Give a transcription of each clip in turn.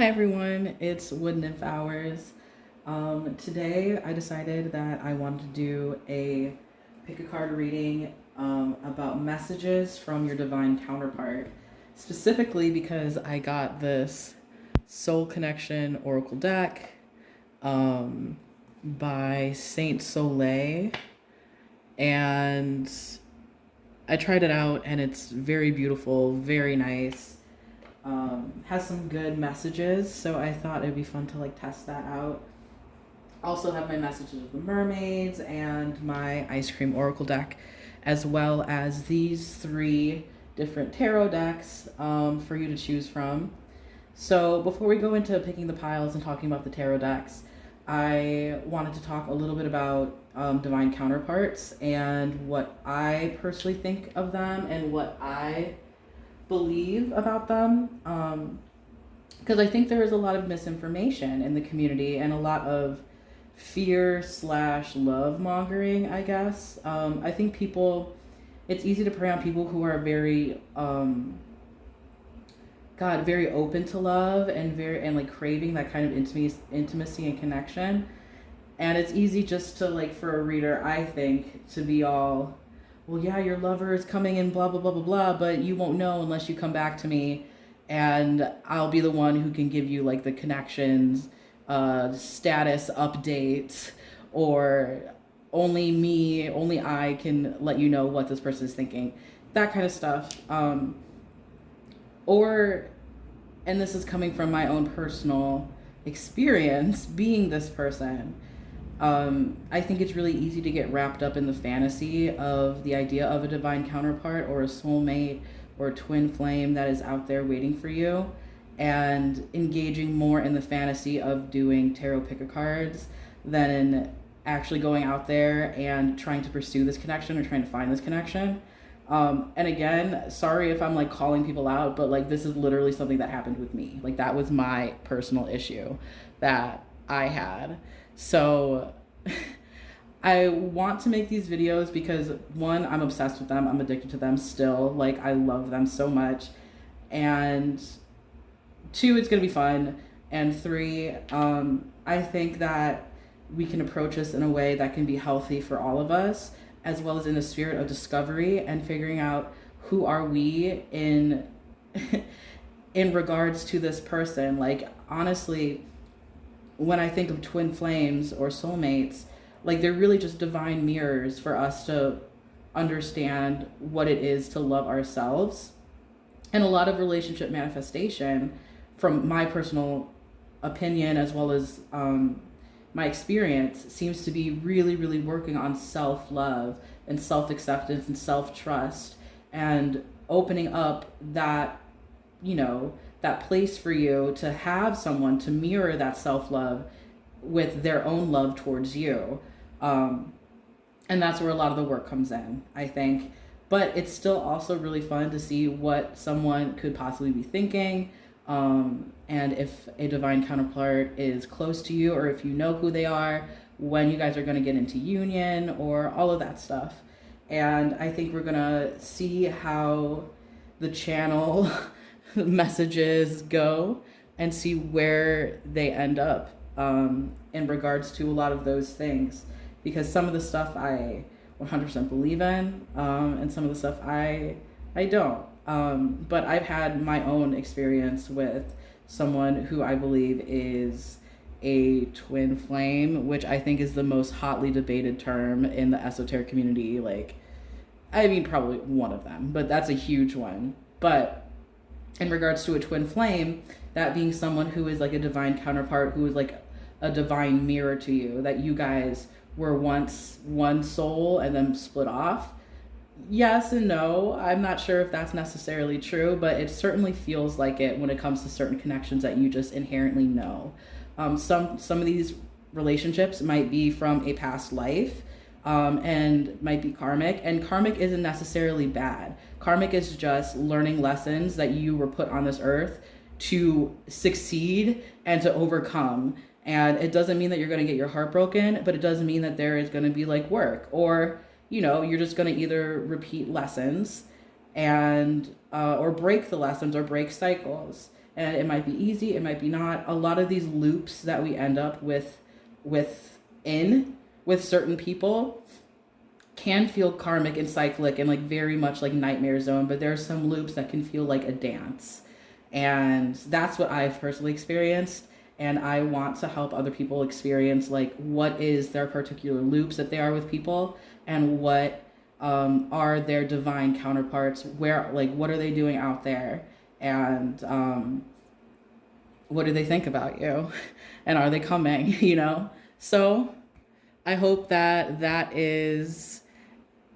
Hi everyone, it's Wood Nymph Hours. Today I decided that I wanted to do a pick a card reading about messages from your divine counterpart, specifically because I got this Soul Connection Oracle deck by Saint Soleil, and I tried it out and it's very beautiful, very nice. Has some good messages, so I thought it'd be fun to like test that out. Also have my messages of the mermaids and my ice cream oracle deck, as well as these three different tarot decks for you to choose from. So before we go into picking the piles and talking about the tarot decks, I wanted to talk a little bit about divine counterparts and what I personally think of them and what I believe about them, because I think there is a lot of misinformation in the community and a lot of fear slash love mongering, I guess. I think it's easy to prey on people who are very very open to love and like craving that kind of intimacy and connection. And it's easy just to, like, for a reader, I think, to be all, well, yeah, your lover is coming in, blah, blah, blah, blah, blah, but you won't know unless you come back to me, and I'll be the one who can give you, like, the connections, status updates, or only I can let you know what this person is thinking, that kind of stuff. And this is coming from my own personal experience being this person. I think it's really easy to get wrapped up in the fantasy of the idea of a divine counterpart or a soulmate or a twin flame that is out there waiting for you, and engaging more in the fantasy of doing tarot pick-a-cards than in actually going out there and trying to pursue this connection or trying to find this connection. And again, sorry if I'm like calling people out, but like this is literally something that happened with me. Like that was my personal issue that I had. So I want to make these videos because, one, I'm obsessed with them. I'm addicted to them still. Like, I love them so much. And two, it's going to be fun. And three, I think that we can approach this in a way that can be healthy for all of us, as well as in the spirit of discovery and figuring out who are we in in regards to this person. Like, honestly, when I think of twin flames or soulmates, like they're really just divine mirrors for us to understand what it is to love ourselves. And a lot of relationship manifestation, from my personal opinion as well as my experience, seems to be really, really working on self-love and self-acceptance and self-trust, and opening up that, that place for you to have someone to mirror that self-love with their own love towards you. And that's where a lot of the work comes in, I think. But it's still also really fun to see what someone could possibly be thinking, and if a divine counterpart is close to you, or if you know who they are, when you guys are going to get into union, or all of that stuff. And I think we're going to see how the channel messages go and see where they end up in regards to a lot of those things, because some of the stuff I 100% believe in, and some of the stuff I don't. But I've had my own experience with someone who I believe is a twin flame, which I think is the most hotly debated term in the esoteric community. Like, I mean, probably one of them, but that's a huge one. But in regards to a twin flame, that being someone who is like a divine counterpart, who is like a divine mirror to you, that you guys were once one soul and then split off. Yes and no. I'm not sure if that's necessarily true, but it certainly feels like it when it comes to certain connections that you just inherently know. Some of these relationships might be from a past life, and might be karmic. And karmic isn't necessarily bad. Karmic is just learning lessons that you were put on this earth to succeed and to overcome. And it doesn't mean that you're going to get your heart broken, but it does mean that there is going to be like work, or you're just going to either repeat lessons and or break the lessons or break cycles. and it might be easy, it might be not. A lot of these loops that we end up with certain people can feel karmic and cyclic and like very much like nightmare zone, but there are some loops that can feel like a dance. And that's what I've personally experienced. And I want to help other people experience like what is their particular loops that they are with people, and what are their divine counterparts, where, like, what are they doing out there, and what do they think about you, and are they coming, you know? So I hope that that is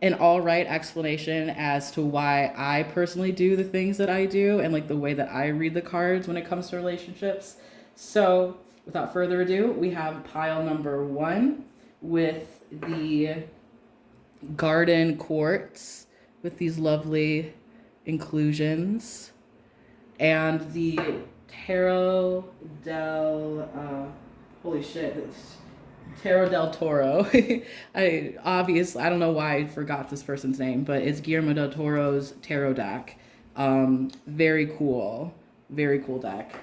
an all right explanation as to why I personally do the things that I do, and like the way that I read the cards when it comes to relationships. So without further ado, we have pile number 1 with the garden quartz with these lovely inclusions, and the Tarot del Tarot del Toro. I don't know why I forgot this person's name, but it's Guillermo del Toro's tarot deck. Very cool deck.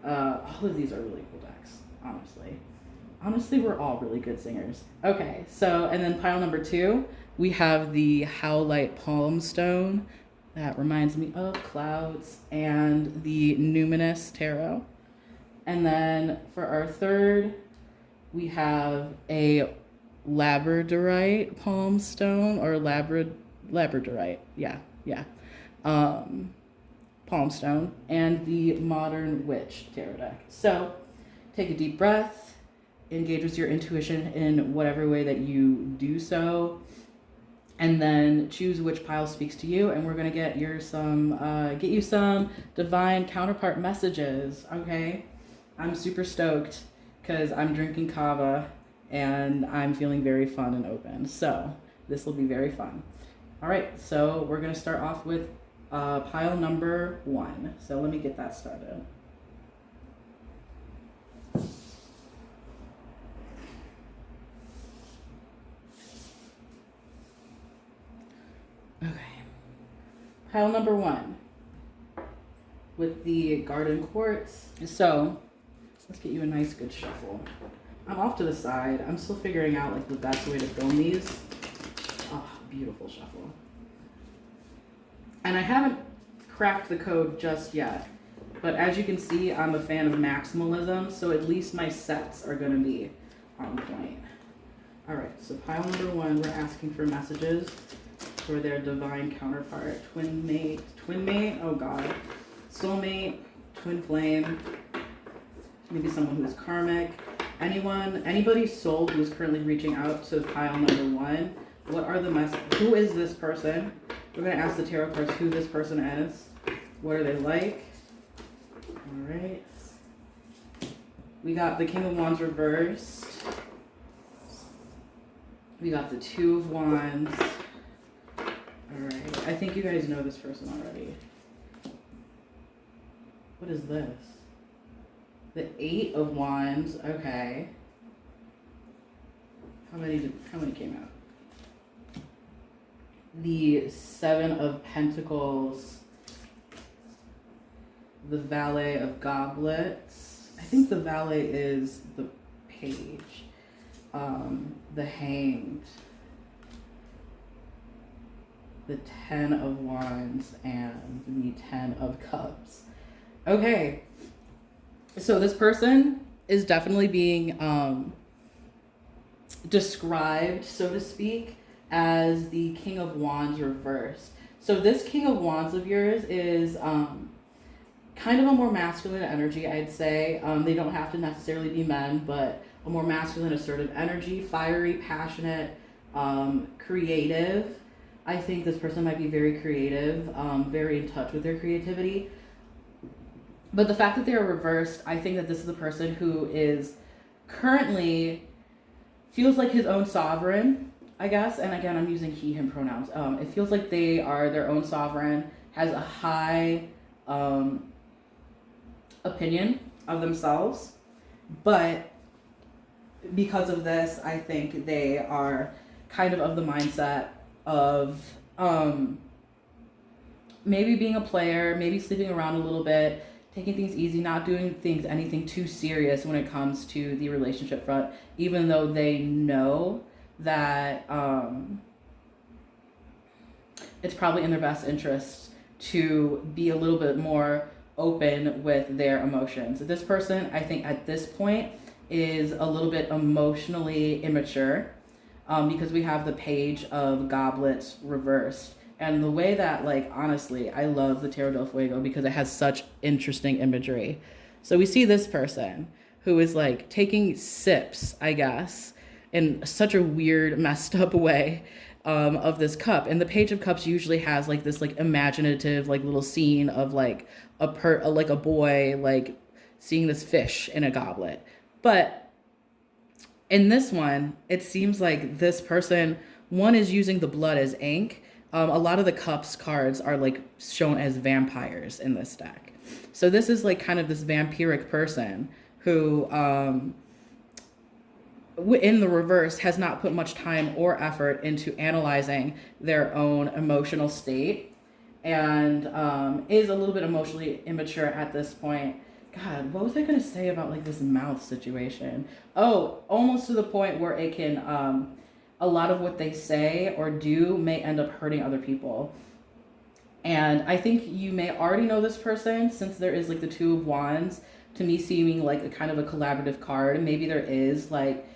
All of these are really cool decks, honestly. We're all really good singers. Okay, so, and then pile number 2, we have the Howlite palm stone. That reminds me of clouds, and the Numinous Tarot. And then for our third, we have a Labradorite palm stone, or Labradorite, yeah. Palm stone, and the Modern Witch tarot deck. So take a deep breath, engage with your intuition in whatever way that you do so, and then choose which pile speaks to you, and we're gonna get you some divine counterpart messages. Okay, I'm super stoked because I'm drinking kava and I'm feeling very fun and open, so this will be very fun. All right, so we're gonna start off with pile number 1. So let me get that started. Okay. Pile number 1 with the garden quartz. So let's get you a nice good shuffle. I'm off to the side. I'm still figuring out like the best way to film these. Oh, beautiful shuffle. And I haven't cracked the code just yet, but as you can see, I'm a fan of maximalism, so at least my sets are gonna be on point. All right, so pile number 1, we're asking for messages for their divine counterpart, twin mate, oh God, soulmate, twin flame, maybe someone who's karmic, anybody's soul who's currently reaching out to pile number 1. What are the messages? Who is this person? We're going to ask the tarot cards who this person is. What are they like? All right. We got the King of Wands reversed. We got the 2 of Wands. All right. I think you guys know this person already. What is this? The 8 of Wands. Okay. How many came out? The 7 of Pentacles, the Valet of Goblets. I think the Valet is the Page. The Hanged, the 10 of Wands, and the 10 of Cups. Okay, so this person is definitely being described, so to speak, as the King of Wands reversed. So this King of Wands of yours is kind of a more masculine energy, I'd say. They don't have to necessarily be men, but a more masculine, assertive energy, fiery, passionate, creative. I think this person might be very creative, very in touch with their creativity. But the fact that they're reversed, I think that this is the person who is currently feels like his own sovereign, I guess. And again, I'm using he, him pronouns. It feels like they are their own sovereign, has a high opinion of themselves. But because of this, I think they are kind of the mindset of maybe being a player, maybe sleeping around a little bit, taking things easy, not doing anything too serious when it comes to the relationship front, even though they know that it's probably in their best interest to be a little bit more open with their emotions. This person, I think at this point, is a little bit emotionally immature, because we have the Page of Goblets reversed. And the way that, like, honestly, I love the Tarot del Fuego because it has such interesting imagery. So we see this person who is like taking sips, I guess, in such a weird, messed up way, of this cup. And the Page of Cups usually has like this like imaginative like little scene of like like a boy like seeing this fish in a goblet. But in this one, it seems like this person, one, is using the blood as ink. A lot of the cups cards are like shown as vampires in this deck. So this is like kind of this vampiric person who, in the reverse, has not put much time or effort into analyzing their own emotional state, and is a little bit emotionally immature at this point. God, what was I going to say about like this mouth situation? Oh, almost to the point where it can, a lot of what they say or do may end up hurting other people. And I think you may already know this person, since there is like the Two of Wands, to me seeming like a kind of a collaborative card. Maybe there is like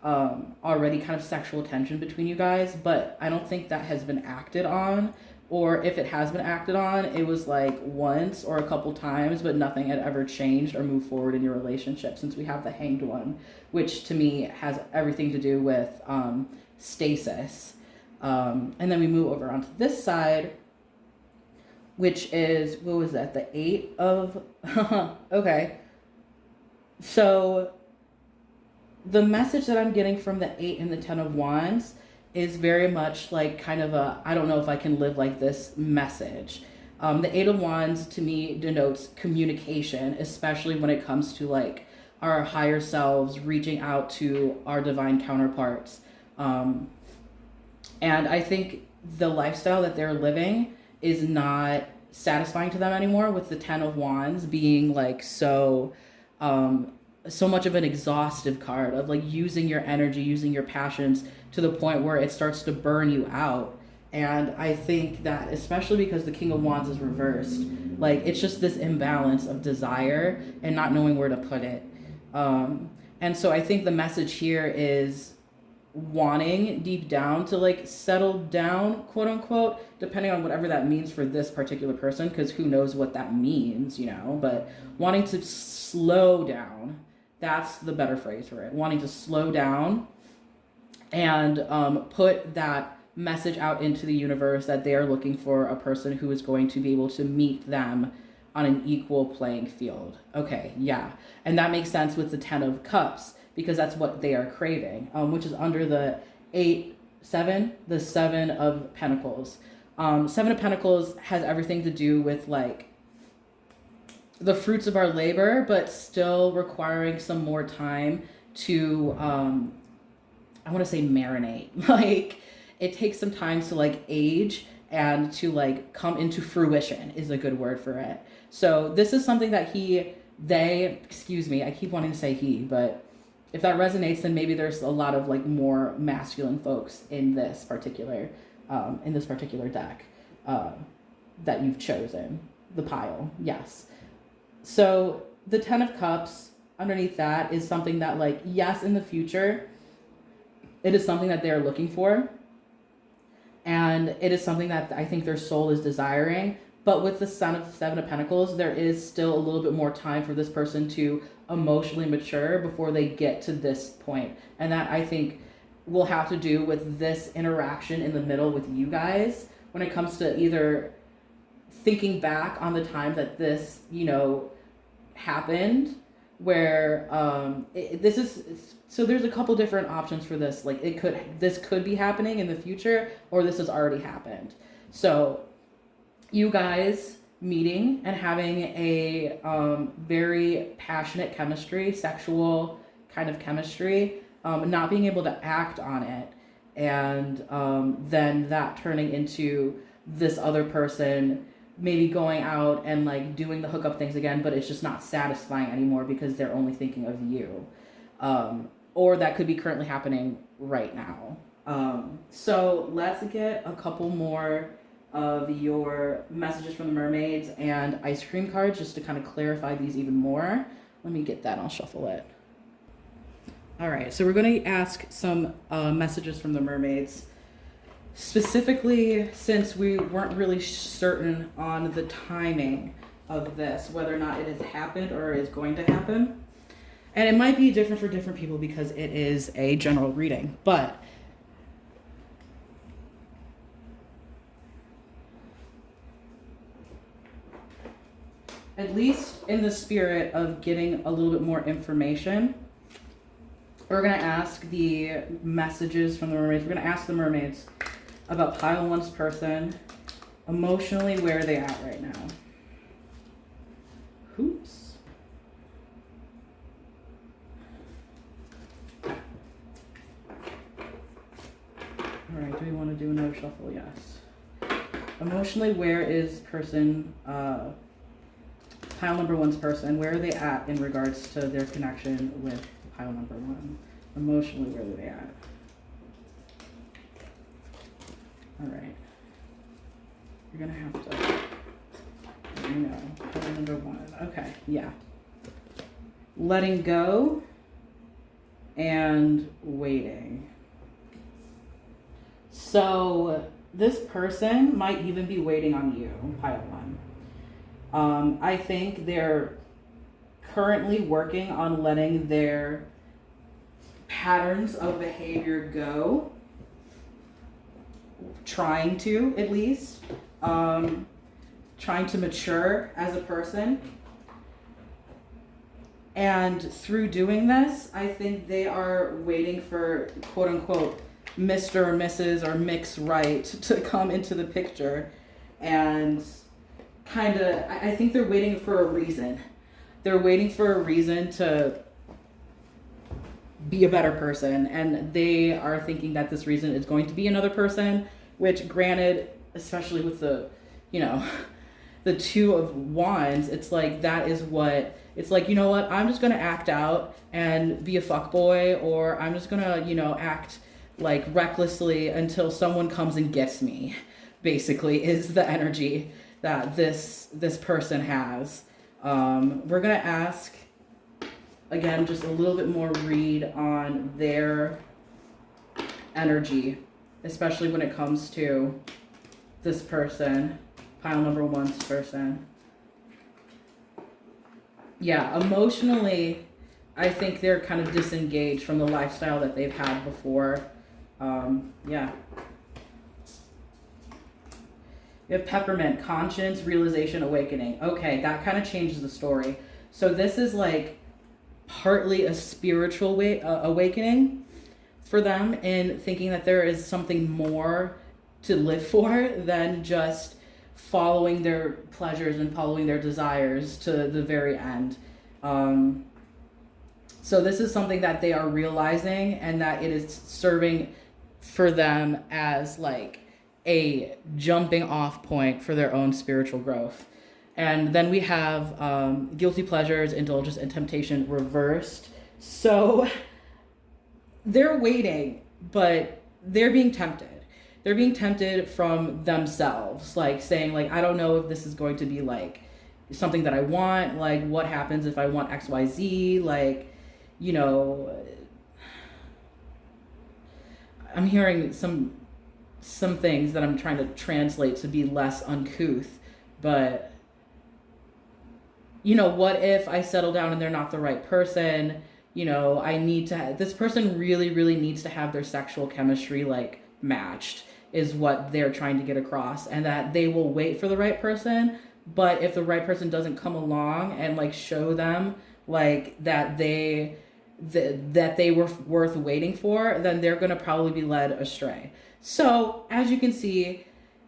already kind of sexual tension between you guys, but I don't think that has been acted on. Or if it has been acted on, it was like once or a couple times, but nothing had ever changed or moved forward in your relationship, since we have the Hanged One, which to me has everything to do with stasis. And then we move over onto this side, which is, what was that? The Eight of, okay. So the message that I'm getting from the Eight and the Ten of Wands is very much like kind of a, I don't know if I can live like this message. The Eight of Wands to me denotes communication, especially when it comes to like our higher selves reaching out to our divine counterparts. And I think the lifestyle that they're living is not satisfying to them anymore, with the Ten of Wands being like so much of an exhaustive card of like using your energy, using your passions to the point where it starts to burn you out. And I think that especially because the King of Wands is reversed, like it's just this imbalance of desire and not knowing where to put it. And so I think the message here is wanting deep down to like settle down, quote unquote, depending on whatever that means for this particular person, because who knows what that means, you know, but wanting to slow down, that's the better phrase for it. Wanting to slow down and put that message out into the universe that they are looking for a person who is going to be able to meet them on an equal playing field. Okay, yeah. And that makes sense with the Ten of Cups, because that's what they are craving, which is under the the Seven of Pentacles. Seven of Pentacles has everything to do with like the fruits of our labor, but still requiring some more time to, I want to say marinate. Like it takes some time to like age and to like come into fruition is a good word for it. So this is something that excuse me, I keep wanting to say he, but if that resonates, then maybe there's a lot of like more masculine folks in this particular deck that you've chosen, the pile. Yes. So the Ten of Cups underneath that is something that like, yes, in the future, it is something that they're looking for. And it is something that I think their soul is desiring. But with the Seven of Pentacles, there is still a little bit more time for this person to emotionally mature before they get to this point. And that I think will have to do with this interaction in the middle with you guys when it comes to either thinking back on the time that this, you know, happened, where so there's a couple different options for this. Like this could be happening in the future, or this has already happened. So you guys meeting and having a very passionate chemistry, sexual kind of chemistry, not being able to act on it, and then that turning into this other person maybe going out and like doing the hookup things again, but it's just not satisfying anymore because they're only thinking of you. Or that could be currently happening right now. So let's get a couple more of your messages from the mermaids and ice cream cards just to kind of clarify these even more. Let me get that, I'll shuffle it. All right, so we're going to ask some messages from the mermaids. Specifically, since we weren't really certain on the timing of this, whether or not it has happened or is going to happen. And it might be different for different people because it is a general reading, but at least in the spirit of getting a little bit more information, we're going to ask the messages from the mermaids. We're going to ask the mermaids about pile one's person, emotionally, where are they at right now? Oops. All right, do we want to do another shuffle? Yes. Emotionally, where is person, pile number one's person, where are they at in regards to their connection with pile number one? Emotionally, where are they at? All right. You're gonna have to, you know, pile number one. Okay, yeah. Letting go and waiting. So this person might even be waiting on you, pile one. I think they're currently working on letting their patterns of behavior go. Trying to, at least. Trying to mature as a person. And through doing this, I think they are waiting for, quote unquote, Mr. or Mrs. or Mix Right to come into the picture. And kind of, I think they're waiting for a reason. They're waiting for a reason to be a better person. And they are thinking that this reason is going to be another person, which granted, especially with the, you know, the Two of Wands, it's like that is what, it's like, you know what, I'm just going to act out and be a fuckboy, or I'm just going to, you know, act like recklessly until someone comes and gets me, basically, is the energy that this person has. We're going to ask, again, just a little bit more read on their energy, especially when it comes to this person, pile number one's person. Yeah, emotionally, I think they're kind of disengaged from the lifestyle that they've had before. Yeah. We have peppermint, conscience, realization, awakening. Okay, that kind of changes the story. So this is like partly a spiritual awakening for them in thinking that there is something more to live for than just following their pleasures and following their desires to the very end. So this is something that they are realizing, and that it is serving for them as like a jumping off point for their own spiritual growth. And then we have guilty pleasures, indulgence, and temptation reversed. So they're waiting, but they're being tempted. They're being tempted from themselves, like saying, like, I don't know if this is going to be like something that I want. Like, what happens if I want XYZ? Like, you know, I'm hearing some things that I'm trying to translate to be less uncouth, but you know, what if I settle down and they're not the right person? You know, I need to, this person really, really needs to have their sexual chemistry like matched, is what they're trying to get across, and that they will wait for the right person. But if the right person doesn't come along and like show them like that they were worth waiting for, then they're going to probably be led astray. So as you can see,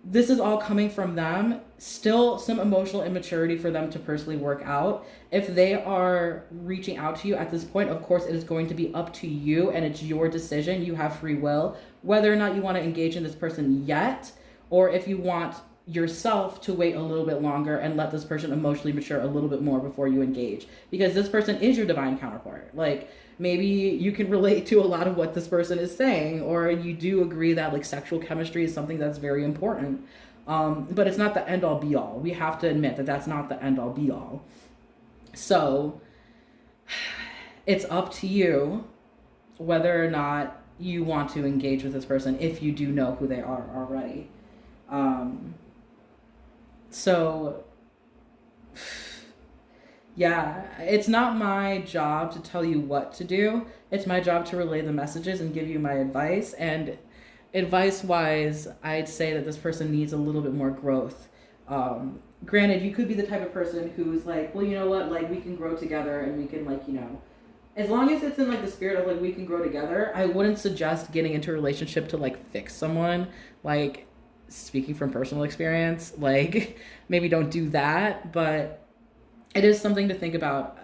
this is all coming from them. Still some emotional immaturity for them to personally work out. If they are reaching out to you at this point, of course, it is going to be up to you, and it's your decision. You have free will, whether or not you want to engage in this person yet, or if you want yourself to wait a little bit longer and let this person emotionally mature a little bit more before you engage, because this person is your divine counterpart. Like, maybe you can relate to a lot of what this person is saying, or you do agree that like sexual chemistry is something that's very important. But it's not the end all be all. We have to admit that that's not the end all be all. So it's up to you whether or not you want to engage with this person, if you do know who they are already. So yeah, it's not my job to tell you what to do. It's my job to relay the messages and give you my advice. And advice wise, I'd say that this person needs a little bit more growth. Granted, you could be the type of person who's like, well, you know what, like we can grow together and we can, like, you know, as long as it's in like the spirit of like we can grow together. I wouldn't suggest getting into a relationship to like fix someone. Like, speaking from personal experience, like maybe don't do that, but it is something to think about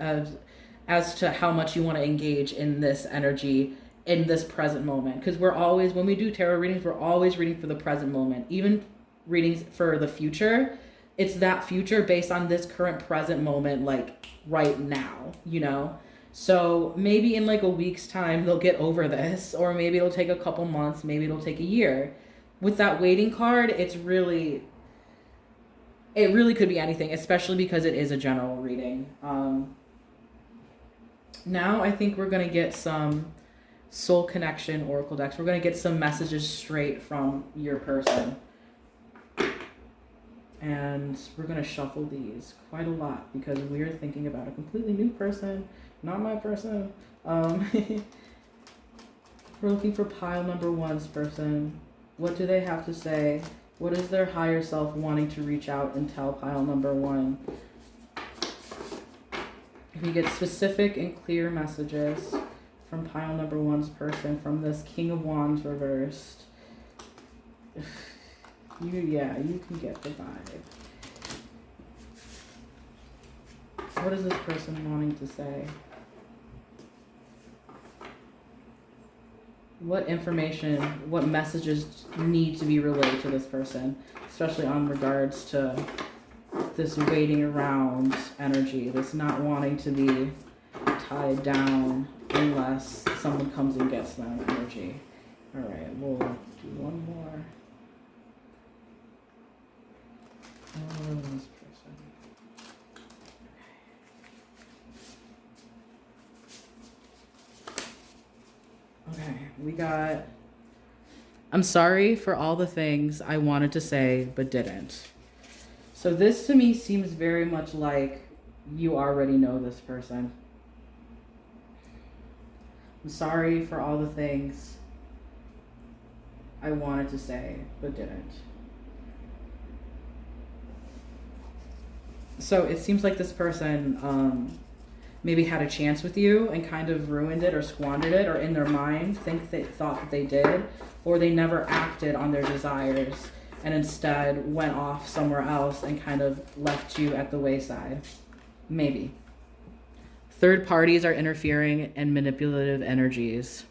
as to how much you want to engage in this energy in this present moment. Because we're always, when we do tarot readings, we're always reading for the present moment. Even readings for the future, it's that future based on this current present moment, like right now, you know? So maybe in like a week's time, they'll get over this, or maybe it'll take a couple months, maybe it'll take a year. With that waiting card, it really could be anything, especially because it is a general reading. Now I think we're going to get some soul connection oracle decks. We're going to get some messages straight from your person. And we're going to shuffle these quite a lot because we're thinking about a completely new person, not my person. We're looking for pile number one's person. What do they have to say? What is their higher self wanting to reach out and tell pile number one? If you get specific and clear messages from pile number one's person, from this King of Wands reversed, you can get the vibe. What is this person wanting to say? What information, what messages need to be relayed to this person, especially on regards to this waiting around energy, this not wanting to be tied down unless someone comes and gets them energy. All right, we'll do one more. This person. Okay, we got, I'm sorry for all the things I wanted to say but didn't. So this to me seems very much like you already know this person. I'm sorry for all the things I wanted to say but didn't. So it seems like this person maybe had a chance with you and kind of ruined it or squandered it, or in their mind thought that they did, or they never acted on their desires and instead went off somewhere else and kind of left you at the wayside. Maybe. Third parties are interfering and manipulative energies.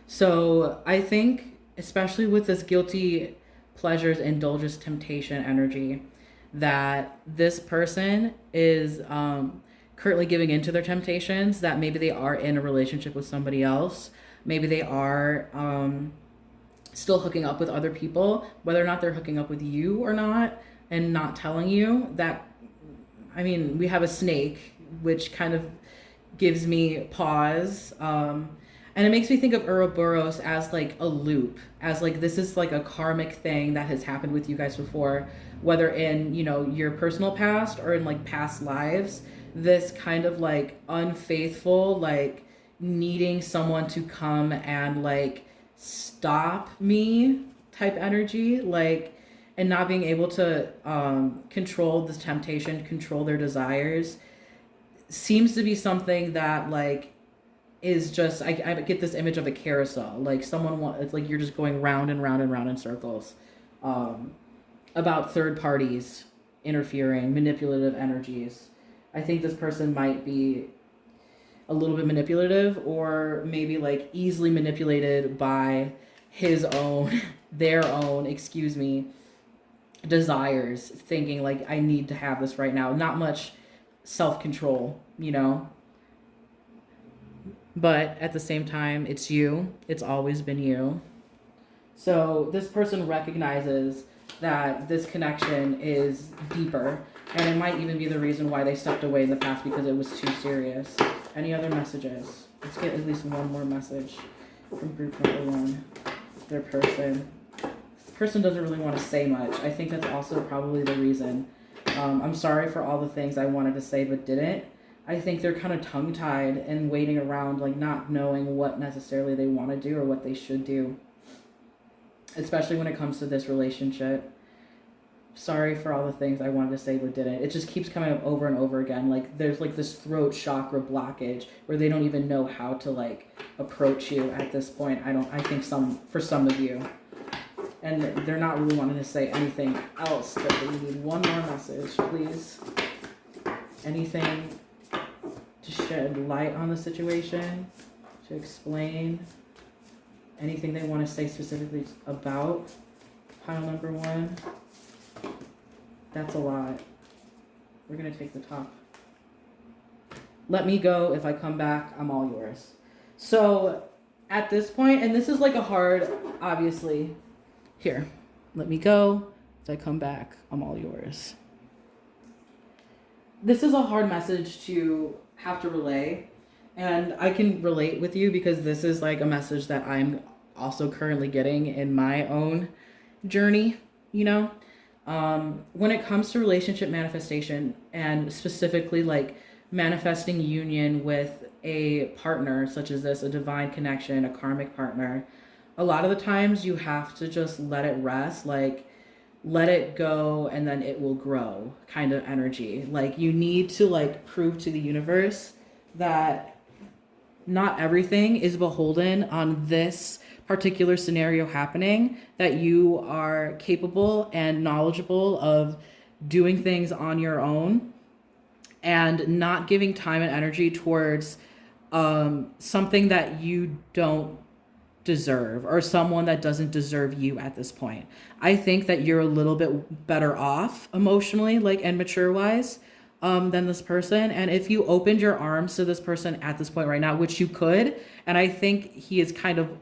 So I think, especially with this guilty pleasures, indulgence, temptation energy, that this person is currently giving into their temptations, that maybe they are in a relationship with somebody else. Maybe they are still hooking up with other people, whether or not they're hooking up with you or not, and not telling you that. I mean, we have a snake, which kind of gives me pause. And it makes me think of Ouroboros as like a loop, as like this is like a karmic thing that has happened with you guys before, whether in, you know, your personal past or in like past lives. This kind of like unfaithful, like needing someone to come and like stop me type energy, like, and not being able to control this temptation, control their desires, seems to be something that like is just, I get this image of a carousel, like it's like you're just going round and round and round in circles about third parties interfering, manipulative energies. I think this person might be a little bit manipulative, or maybe like easily manipulated by their own, desires, thinking like, I need to have this right now. Not much self-control, you know? But at the same time, it's you. It's always been you. So this person recognizes that this connection is deeper, and it might even be the reason why they stepped away in the past, because it was too serious. Any other messages? Let's get at least one more message from group number 1. Their person. This person doesn't really want to say much. I think that's also probably the reason. I'm sorry for all the things I wanted to say but didn't. I think they're kind of tongue-tied and waiting around, like not knowing what necessarily they want to do or what they should do, especially when it comes to this relationship. Sorry for all the things I wanted to say but didn't. It just keeps coming up over and over again. Like there's like this throat chakra blockage where they don't even know how to like approach you at this point. I think for some of you. And they're not really wanting to say anything else, but they need one more message, please. Anything to shed light on the situation, to explain anything they want to say specifically about pile number 1. That's a lot. We're going to take the top. Let me go. If I come back, I'm all yours. So at this point, and this is like a hard, obviously, here, let me go. If I come back, I'm all yours. This is a hard message to have to relay, and I can relate with you because this is like a message that I'm also currently getting in my own journey, you know? When it comes to relationship manifestation, and specifically like manifesting union with a partner such as this, a divine connection, a karmic partner, a lot of the times you have to just let it rest, like let it go and then it will grow kind of energy. Like you need to like prove to the universe that not everything is beholden on this particular scenario happening, that you are capable and knowledgeable of doing things on your own and not giving time and energy towards something that you don't deserve or someone that doesn't deserve you at this point. I think that you're a little bit better off emotionally, like, and mature wise than this person. And if you opened your arms to this person at this point right now, which you could, and I think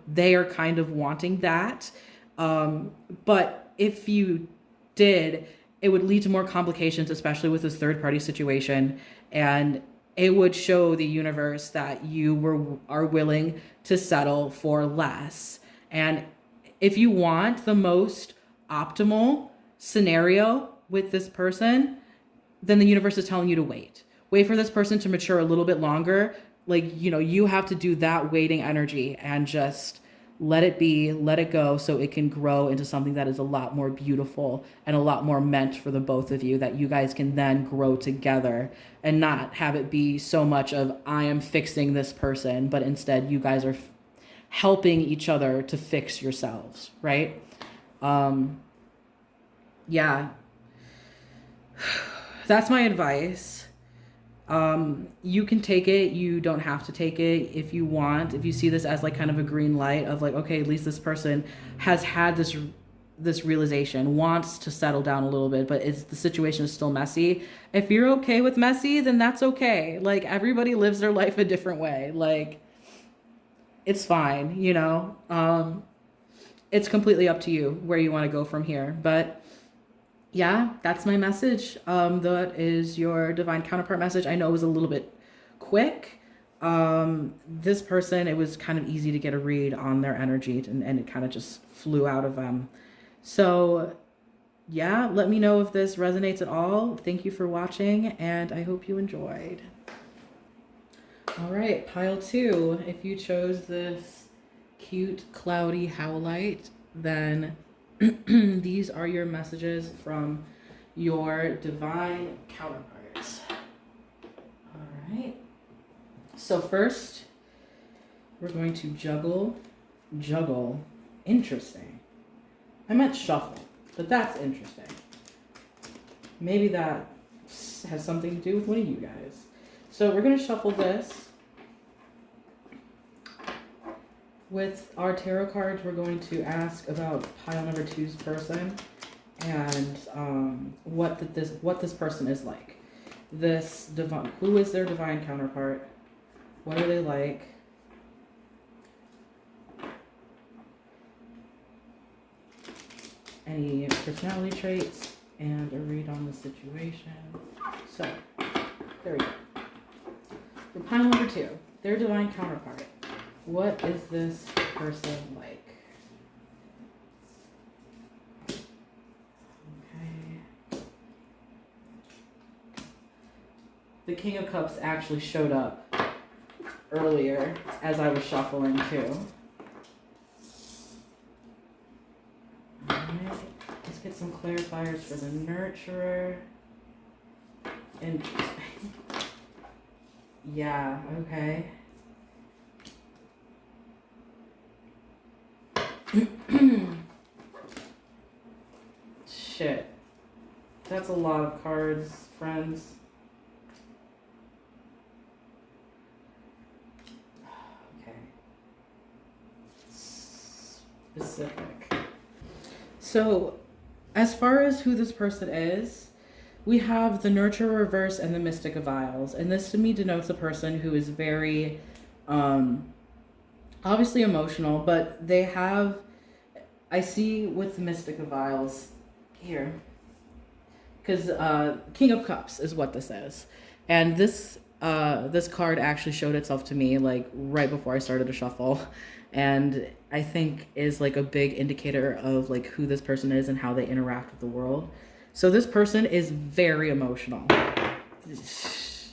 they are kind of wanting that. But if you did, it would lead to more complications, especially with this third party situation. And it would show the universe that you are willing to settle for less. And if you want the most optimal scenario with this person, then the universe is telling you to wait. Wait for this person to mature a little bit longer. Like, you know, you have to do that waiting energy and just let it be, let it go, so it can grow into something that is a lot more beautiful and a lot more meant for the both of you, that you guys can then grow together and not have it be so much of I am fixing this person, but instead you guys are helping each other to fix yourselves, right? Yeah. That's my advice. You can take it, you don't have to take it if you want. If you see this as like kind of a green light of like, okay, at least this person has had this realization, wants to settle down a little bit, but the situation is still messy. If you're okay with messy, then that's okay. Like everybody lives their life a different way. Like it's fine, you know? It's completely up to you where you want to go from here. But yeah, that's my message. That is your divine counterpart message. I know it was a little bit quick. This person, it was kind of easy to get a read on their energy, and it kind of just flew out of them. So yeah, let me know if this resonates at all. Thank you for watching, and I hope you enjoyed. All right, pile 2. If you chose this cute, cloudy Howlite, then these are your messages from your divine counterparts. All right. So first, we're going to juggle. Interesting. I meant shuffle, but that's interesting. Maybe that has something to do with one of you guys. So we're going to shuffle this. With our tarot cards, we're going to ask about pile number 2's person. and what this person is like. This divine, who is their divine counterpart? What are they like? Any personality traits, and a read on the situation. So, there we go. For pile number 2, their divine counterpart. What is this person like? Okay. The King of Cups actually showed up earlier as I was shuffling too. Alright, let's get some clarifiers for the nurturer. Interesting. Yeah, okay. Shit. That's a lot of cards, friends. Okay. Specific. So, as far as who this person is, we have the Nurturer reverse and the Mystic of Isles. And this to me denotes a person who is very, obviously emotional, but they have, I see with the Mystic of Isles here, because King of Cups is what this is. And this card actually showed itself to me like right before I started to shuffle. And I think is like a big indicator of like who this person is and how they interact with the world. So this person is very emotional.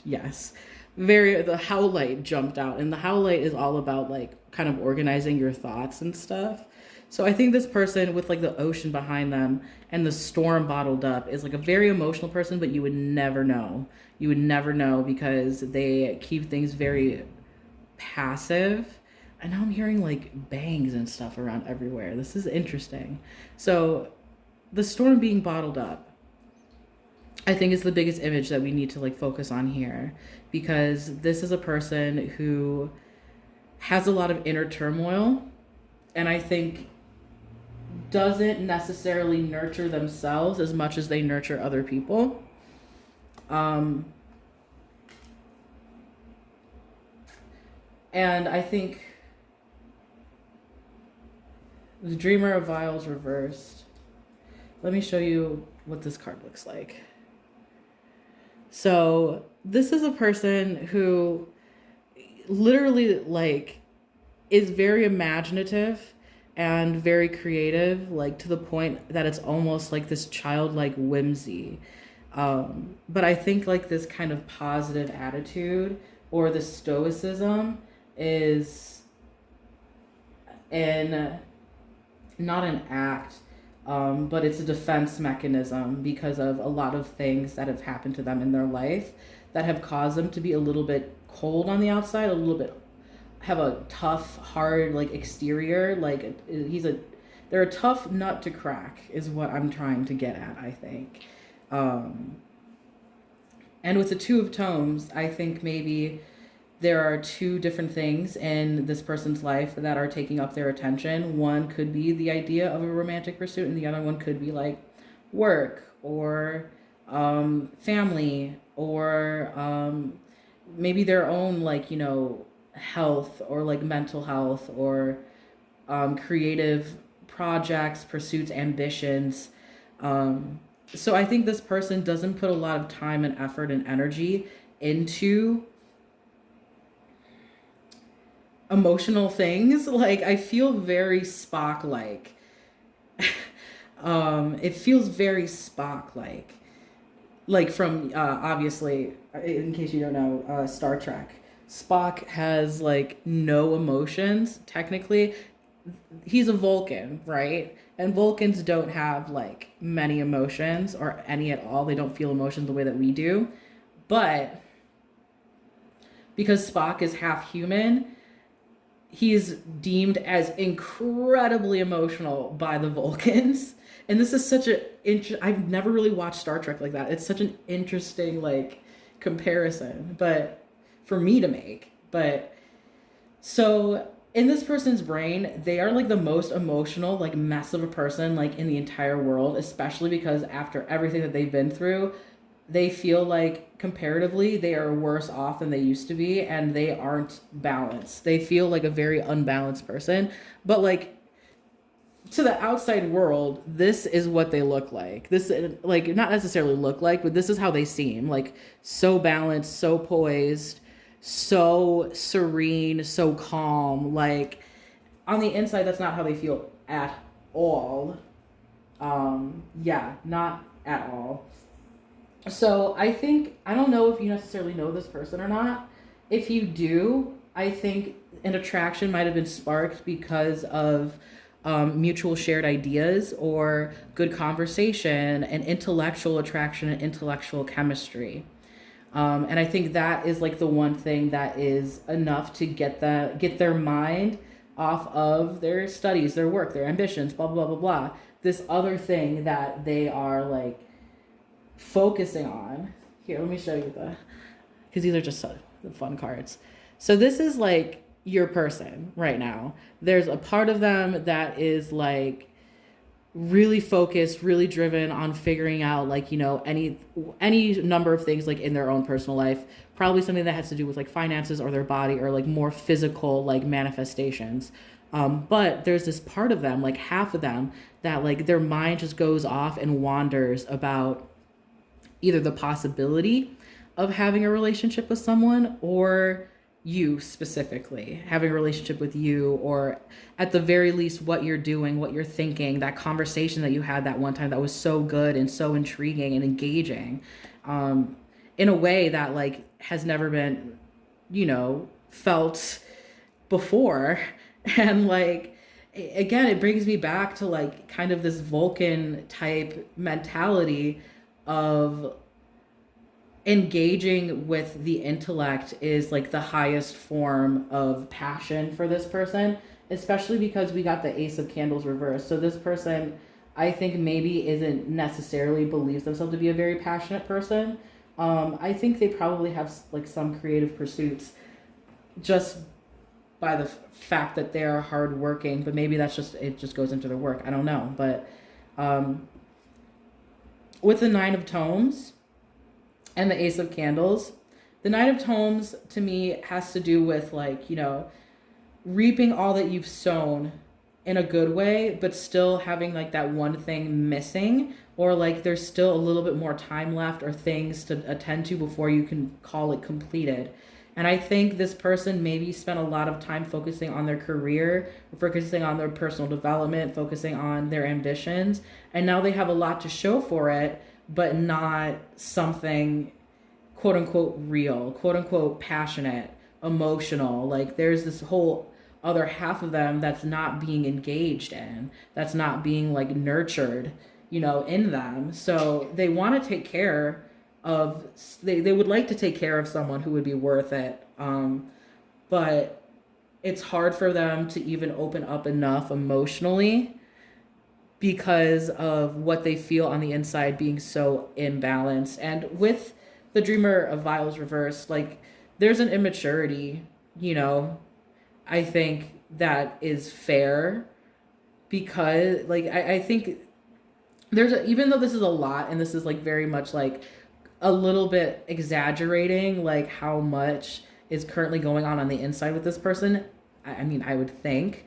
Yes. The Howlite jumped out, and the Howlite is all about like kind of organizing your thoughts and stuff. So I think this person with like the ocean behind them and the storm bottled up is like a very emotional person, but you would never know. You would never know because they keep things very passive. And now I'm hearing like bangs and stuff around everywhere. This is interesting. So the storm being bottled up, I think is the biggest image that we need to like focus on here, because this is a person who has a lot of inner turmoil, and I think doesn't necessarily nurture themselves as much as they nurture other people. And I think the Dreamer of Vials reversed. Let me show you what this card looks like. So this is a person who literally like is very imaginative and very creative, like to the point that it's almost like this childlike whimsy. But I think like this kind of positive attitude or the stoicism is not an act, but it's a defense mechanism because of a lot of things that have happened to them in their life that have caused them to be a little bit cold on the outside, a little bit have a tough, hard like exterior. Like they're a tough nut to crack is what I'm trying to get at, I think. And with the Two of Tomes, I think maybe there are two different things in this person's life that are taking up their attention. One could be the idea of a romantic pursuit, and the other one could be like work or family or maybe their own like, you know, health or like mental health or creative projects, pursuits, ambitions. So I think this person doesn't put a lot of time and effort and energy into emotional things. Like I feel very Spock-like. It feels very Spock-like. Like from obviously, in case you don't know, Star Trek. Spock has like no emotions. Technically, he's a Vulcan, right? And Vulcans don't have like many emotions or any at all. They don't feel emotions the way that we do. But because Spock is half human, he's deemed as incredibly emotional by the Vulcans. And this is such I've never really watched Star Trek like that. It's such an interesting like comparison, but for me to make. But so in this person's brain, they are like the most emotional, like mess of a person, like in the entire world, especially because after everything that they've been through, they feel like comparatively they are worse off than they used to be, and they aren't balanced. They feel like a very unbalanced person, but like to the outside world, this is what they look like. This, like, not necessarily look like, but this is how they seem. Like, so balanced, so poised, so serene, so calm. Like, on the inside, that's not how they feel at all. Yeah, not at all. So I think, I don't know if you necessarily know this person or not. If you do, I think an attraction might have been sparked because of mutual shared ideas or good conversation and intellectual attraction and intellectual chemistry. And I think that is like the one thing that is enough to get their mind off of their studies, their work, their ambitions, blah blah blah blah blah. This other thing that they are like focusing on. Here, let me show you because these are just the fun cards. So this is like your person right now. There's a part of them that is like really focused, really driven on figuring out like, you know, any number of things like in their own personal life, probably something that has to do with like finances or their body or like more physical like manifestations. But there's this part of them, like half of them, that like their mind just goes off and wanders about either the possibility of having a relationship with someone or you specifically having a relationship with you, or at the very least what you're doing, what you're thinking, that conversation that you had that one time that was so good and so intriguing and engaging, in a way that like has never been, you know, felt before. And like, again, it brings me back to like kind of this Vulcan type mentality of engaging with the intellect is like the highest form of passion for this person, especially because we got the Ace of Candles reversed. So this person, I think, maybe isn't necessarily believes themselves to be a very passionate person. I think they probably have like some creative pursuits just by the fact that they're hardworking, but maybe that's just, it just goes into their work. I don't know. But with the Nine of Tomes and the Ace of Candles, the Knight of Tomes to me has to do with like, you know, reaping all that you've sown in a good way, but still having like that one thing missing, or like there's still a little bit more time left or things to attend to before you can call it completed. And I think this person maybe spent a lot of time focusing on their career, focusing on their personal development, focusing on their ambitions, and now they have a lot to show for it, but not something quote unquote real, quote unquote passionate, emotional. Like there's this whole other half of them that's not being engaged in, that's not being like nurtured, you know, in them. So they want to take care of, they would like to take care of someone who would be worth it. But it's hard for them to even open up enough emotionally because of what they feel on the inside being so imbalanced. And with the Dreamer of Vials reversed, like there's an immaturity, you know, I think that is fair, because like I think even though this is a lot and this is like very much like a little bit exaggerating like how much is currently going on the inside with this person, I mean, I would think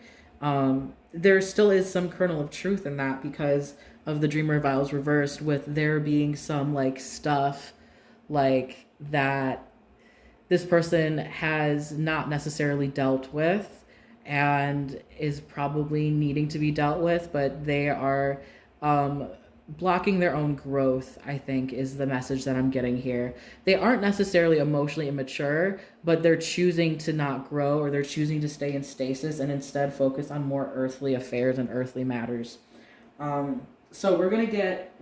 there still is some kernel of truth in that, because of the Dreamer of Vials reversed, with there being some like stuff like that this person has not necessarily dealt with and is probably needing to be dealt with, but they are blocking their own growth, I think, is the message that I'm getting here. They aren't necessarily emotionally immature, but they're choosing to not grow, or they're choosing to stay in stasis and instead focus on more earthly affairs and earthly matters. So we're going to get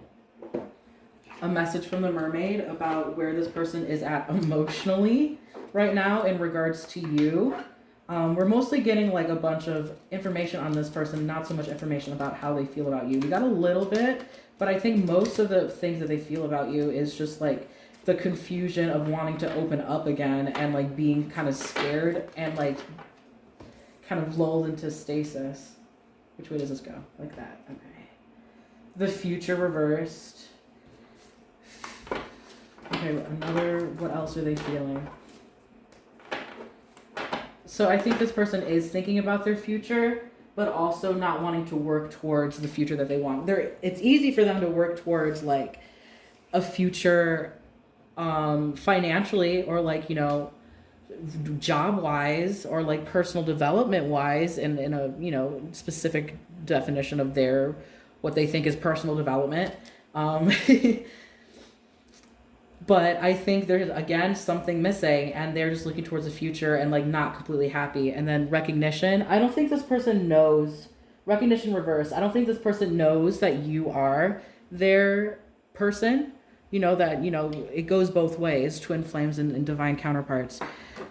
a message from the mermaid about where this person is at emotionally right now in regards to you. We're mostly getting like a bunch of information on this person, not so much information about how they feel about you. We got a little bit, but I think most of the things that they feel about you is just like the confusion of wanting to open up again and like being kind of scared and like kind of lulled into stasis. Which way does this go? Like that. Okay. The future reversed. Okay, what else are they feeling? So I think this person is thinking about their future, but also not wanting to work towards the future that they want. It's easy for them to work towards like a future financially, or like, you know, job wise, or like personal development wise, and in a, you know, specific definition of what they think is personal development. But I think there's, again, something missing, and they're just looking towards the future and like not completely happy. And then recognition. I don't think this person knows. Recognition reverse. I don't think this person knows that you are their person. You know, that, you know, it goes both ways, twin flames and divine counterparts.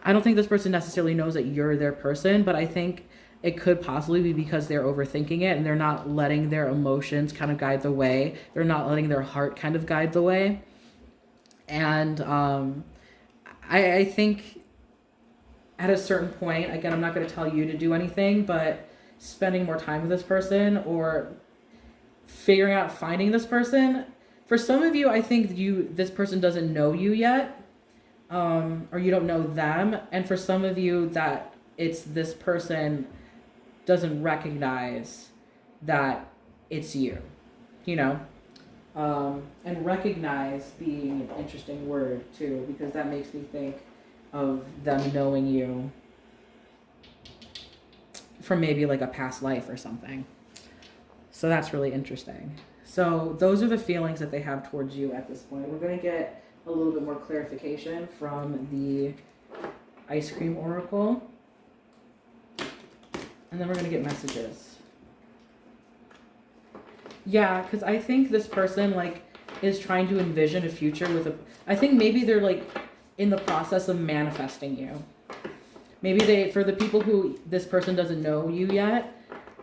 I don't think this person necessarily knows that you're their person, but I think it could possibly be because they're overthinking it and they're not letting their emotions kind of guide the way. They're not letting their heart kind of guide the way. And I think at a certain point, again, I'm not going to tell you to do anything, but spending more time with this person or finding this person. For some of you, I think this person doesn't know you yet, or you don't know them. And for some of you, that it's this person doesn't recognize that it's you, you know? And recognize being an interesting word too, because that makes me think of them knowing you from maybe like a past life or something. So that's really interesting. So those are the feelings that they have towards you at this point. We're going to get a little bit more clarification from the Ice Cream Oracle. And then we're going to get messages. Yeah, because I think this person like is trying to envision a future I think maybe they're like in the process of manifesting you. Maybe for the people who this person doesn't know you yet,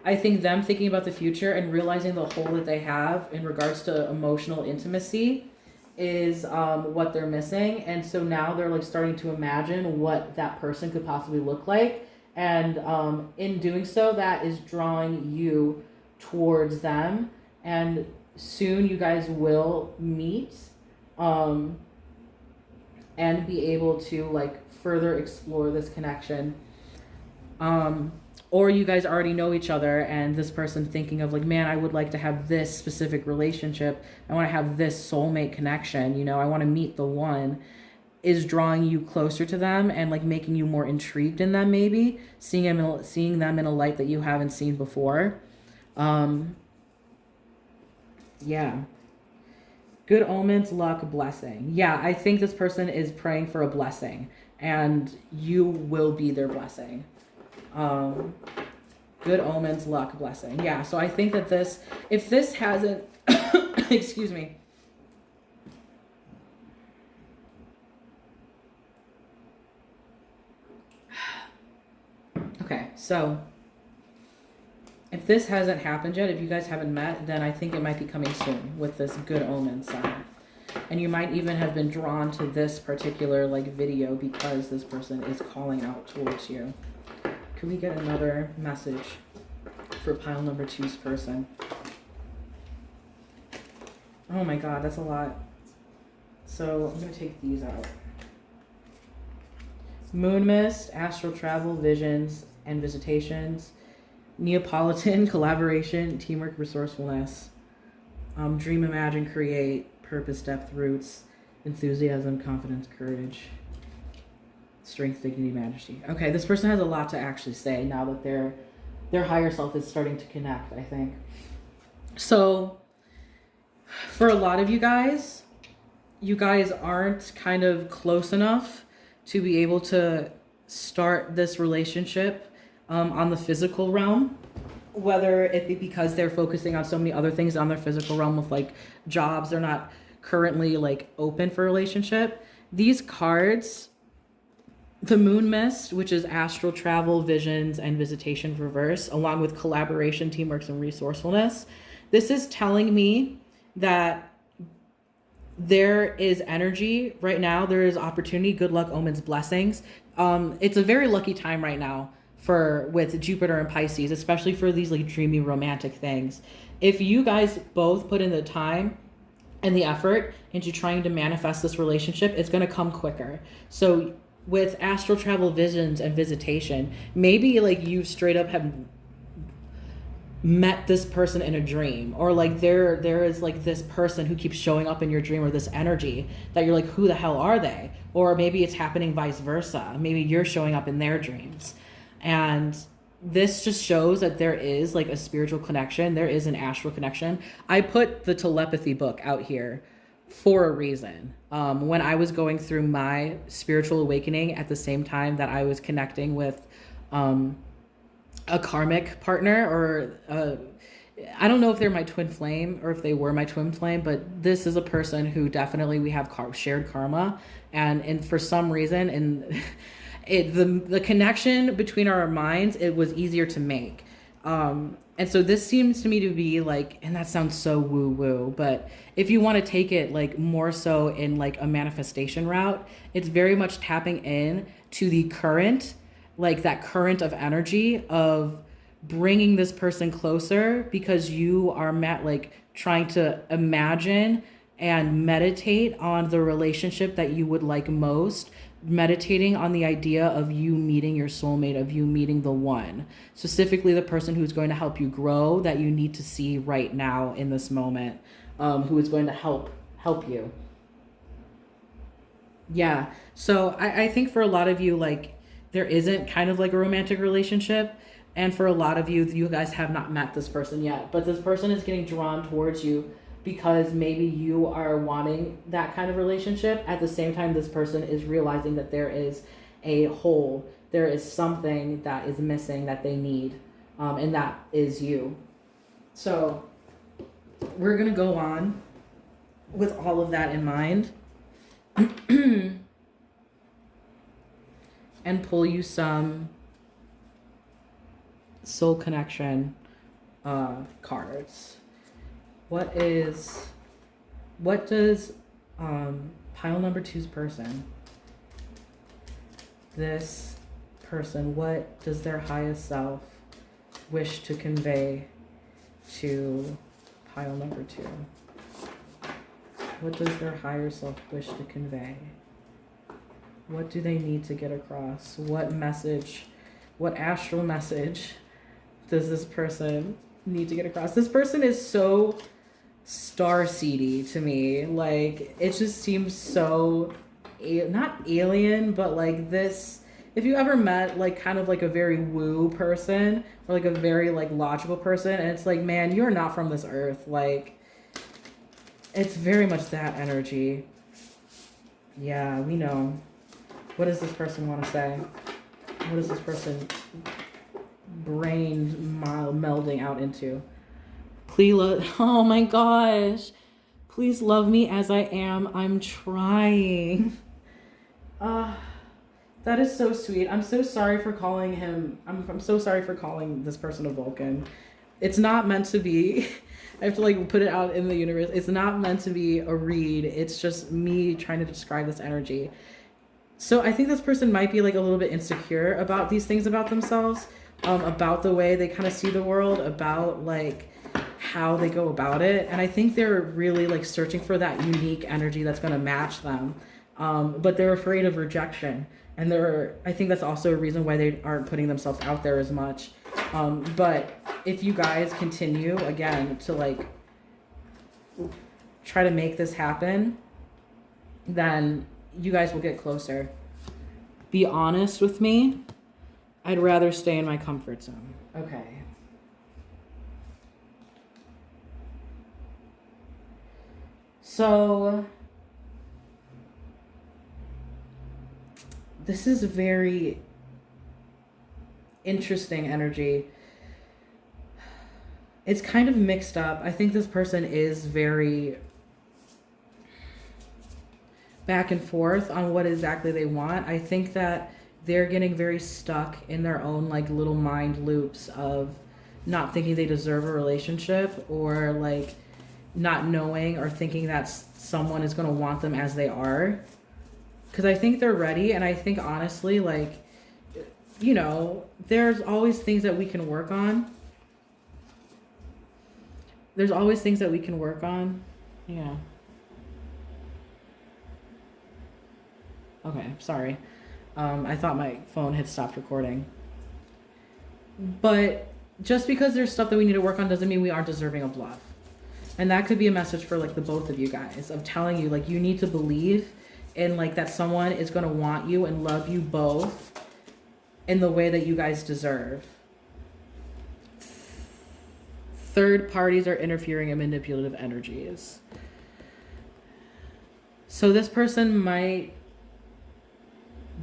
I think them thinking about the future and realizing the hole that they have in regards to emotional intimacy is what they're missing. And so now they're like starting to imagine what that person could possibly look like. And in doing so, that is drawing you towards them. And soon you guys will meet and be able to like further explore this connection. Or you guys already know each other and this person thinking of like, man, I would like to have this specific relationship. I want to have this soulmate connection. You know, I want to meet the one, is drawing you closer to them and like making you more intrigued in them, maybe seeing them in a light that you haven't seen before. Yeah. Good omens, luck, blessing. Yeah, I think this person is praying for a blessing and you will be their blessing. Good omens, luck, blessing. Yeah, so I think that if this hasn't, excuse me. Okay, so if this hasn't happened yet, if you guys haven't met, then I think it might be coming soon with this good omen sign. And you might even have been drawn to this particular like video because this person is calling out towards you. Can we get another message for pile number 2's person? Oh my God, that's a lot. So I'm going to take these out. Moon mist, astral travel, visions, and visitations. Neapolitan, collaboration, teamwork, resourcefulness. Dream, imagine, create, purpose, depth, roots, enthusiasm, confidence, courage, strength, dignity, majesty. Okay, this person has a lot to actually say now that their higher self is starting to connect, I think. So for a lot of you guys aren't kind of close enough to be able to start this relationship on the physical realm, whether it be because they're focusing on so many other things on their physical realm with like jobs. They're not currently like open for a relationship. These cards, the moon mist, which is astral travel, visions, and visitation reverse, along with collaboration, teamwork, and resourcefulness. This is telling me that there is energy right now. There is opportunity, good luck, omens, blessings. It's a very lucky time right now with Jupiter and Pisces, especially for these like dreamy romantic things. If you guys both put in the time and the effort into trying to manifest this relationship, it's going to come quicker. So with astral travel, visions, and visitation, maybe like you straight up have met this person in a dream, or like there is like this person who keeps showing up in your dream, or this energy that you're like, who the hell are they? Or maybe it's happening vice versa. Maybe you're showing up in their dreams. And this just shows that there is like a spiritual connection. There is an astral connection. I put the telepathy book out here for a reason. When I was going through my spiritual awakening at the same time that I was connecting with a karmic partner, or I don't know if they're my twin flame or if they were my twin flame, but this is a person who definitely we have shared karma, and for some reason, and the connection between our minds, it was easier to make. And so this seems to me to be like, and that sounds so woo woo, but if you want to take it like more so in like a manifestation route, it's very much tapping in to the current, like that current of energy of bringing this person closer, because you are like trying to imagine and meditate on the relationship that you would like most, meditating on the idea of you meeting your soulmate, of you meeting the one, specifically the person who's going to help you grow, that you need to see right now in this moment, who is going to help you. Yeah. So I think for a lot of you, like, there isn't kind of like a romantic relationship. And for a lot of you, you guys have not met this person yet, but this person is getting drawn towards you because maybe you are wanting that kind of relationship. At the same time, this person is realizing that there is a hole, there is something that is missing that they need, and that is you. So we're going to go on with all of that in mind and pull you some soul connection cards. What does pile number 2's person, this person, what does their highest self wish to convey to pile number 2? What does their higher self wish to convey? What do they need to get across? What message, what astral message does this person need to get across? This person is so starseedy to me. Like, it just seems so, not alien, but like this, if you ever met like kind of like a very woo person, or like a very like logical person, and it's like, man, you're not from this earth. Like, it's very much that energy. Yeah, we know. What does this person want to say? What does this person brain melding out into? Please oh my gosh. Please love me as I am. I'm trying. That is so sweet. I'm so sorry for calling him. I'm so sorry for calling this person a Vulcan. It's not meant to be. I have to like put it out in the universe. It's not meant to be a read. It's just me trying to describe this energy. So I think this person might be like a little bit insecure about these things about themselves, about the way they kind of see the world, about like how they go about it. And I think they're really like searching for that unique energy that's going to match them. But they're afraid of rejection. And I think that's also a reason why they aren't putting themselves out there as much. But if you guys continue again to like try to make this happen, then you guys will get closer. Be honest with me. I'd rather stay in my comfort zone. Okay. So this is very interesting energy. It's kind of mixed up. I think this person is very back and forth on what exactly they want. I think that they're getting very stuck in their own like little mind loops of not thinking they deserve a relationship, or like not knowing or thinking that someone is going to want them as they are. Because I think they're ready, and I think honestly, like, you know, there's always things that we can work on. There's always things that we can work on. Yeah. Okay, sorry. I thought my phone had stopped recording. But just because there's stuff that we need to work on doesn't mean we aren't deserving of love. And that could be a message for like the both of you guys, of telling you like you need to believe in like that someone is going to want you and love you both in the way that you guys deserve. Third parties are interfering in manipulative energies. So this person might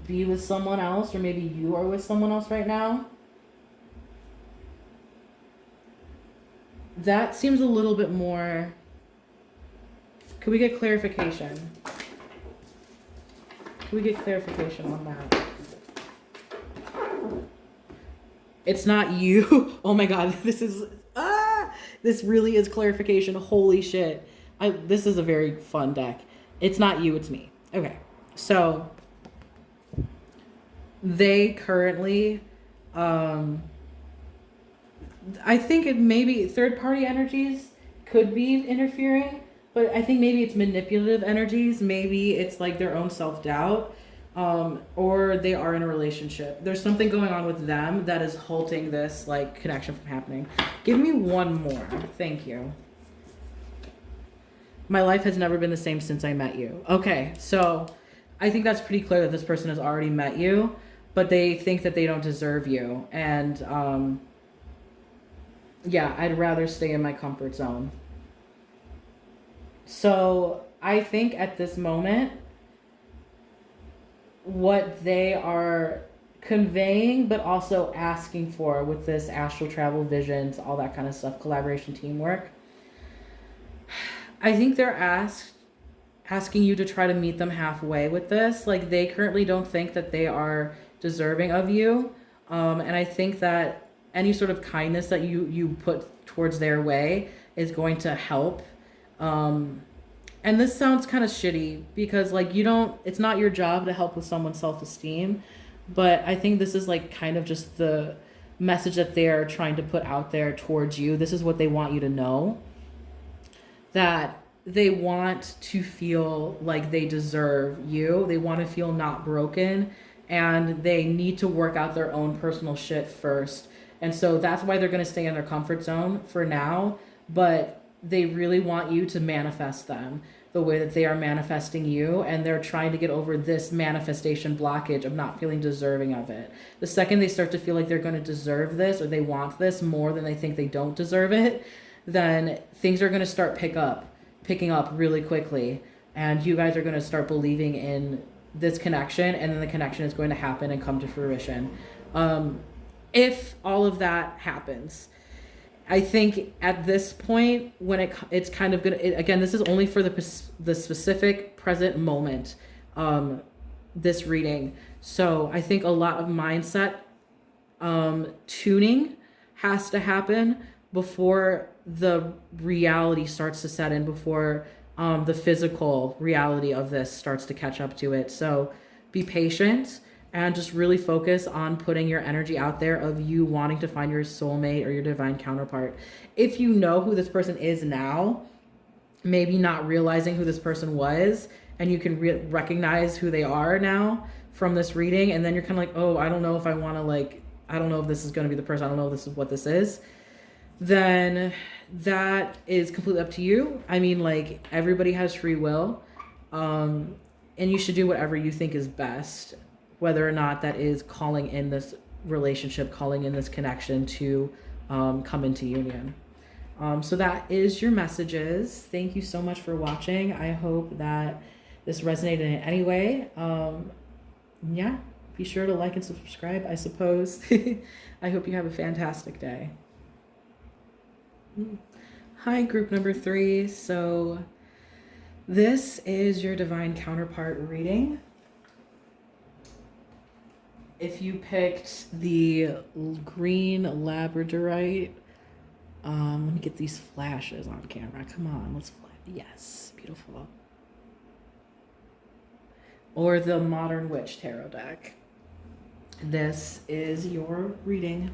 be with someone else, or maybe you are with someone else right now. That seems a little bit more. Could we get clarification? Could we get clarification on that? It's not you. Oh my God, this really is clarification. Holy shit. This is a very fun deck. It's not you, it's me. Okay, so they currently, I think it maybe third party energies could be interfering, but I think maybe it's manipulative energies. Maybe it's like their own self-doubt, or they are in a relationship. There's something going on with them that is halting this like connection from happening. Give me one more. Thank you. My life has never been the same since I met you. Okay, so I think that's pretty clear that this person has already met you, but they think that they don't deserve you. And yeah, I'd rather stay in my comfort zone. So I think at this moment, what they are conveying, but also asking for with this astral travel, visions, all that kind of stuff, collaboration, teamwork, I think they're asking you to try to meet them halfway with this. Like, they currently don't think that they are deserving of you. And I think that any sort of kindness that you put towards their way is going to help. And this sounds kind of shitty because like it's not your job to help with someone's self-esteem, but I think this is like kind of just the message that they're trying to put out there towards you. This is what they want you to know, that they want to feel like they deserve you. They want to feel not broken, and they need to work out their own personal shit first. And so that's why they're going to stay in their comfort zone for now, but they really want you to manifest them the way that they are manifesting you, and they're trying to get over this manifestation blockage of not feeling deserving of it. The second they start to feel like they're going to deserve this, or they want this more than they think they don't deserve it, then things are going to start picking up really quickly, and you guys are going to start believing in this connection, and then the connection is going to happen and come to fruition. If all of that happens, I think at this point, when it's kind of gonna, again, this is only for the specific present moment, this reading. So I think a lot of mindset tuning has to happen before the reality starts to set in, before the physical reality of this starts to catch up to it. So be patient and just really focus on putting your energy out there of you wanting to find your soulmate or your divine counterpart. If you know who this person is now, maybe not realizing who this person was, and you can recognize who they are now from this reading, and then you're kind of like, oh, I don't know if I want to, like, I don't know if this is going to be the person, I don't know if this is what this is, then that is completely up to you. I mean, like, everybody has free will, and you should do whatever you think is best, whether or not that is calling in this relationship, calling in this connection to come into union. So that is your messages. Thank you so much for watching. I hope that this resonated in any way. Yeah, be sure to like and subscribe, I suppose. I hope you have a fantastic day. Hi, group number 3. So this is your divine counterpart reading. If you picked the green Labradorite, let me get these flashes on camera. Come on, let's flash. Yes, beautiful. Or the Modern Witch Tarot deck. This is your reading.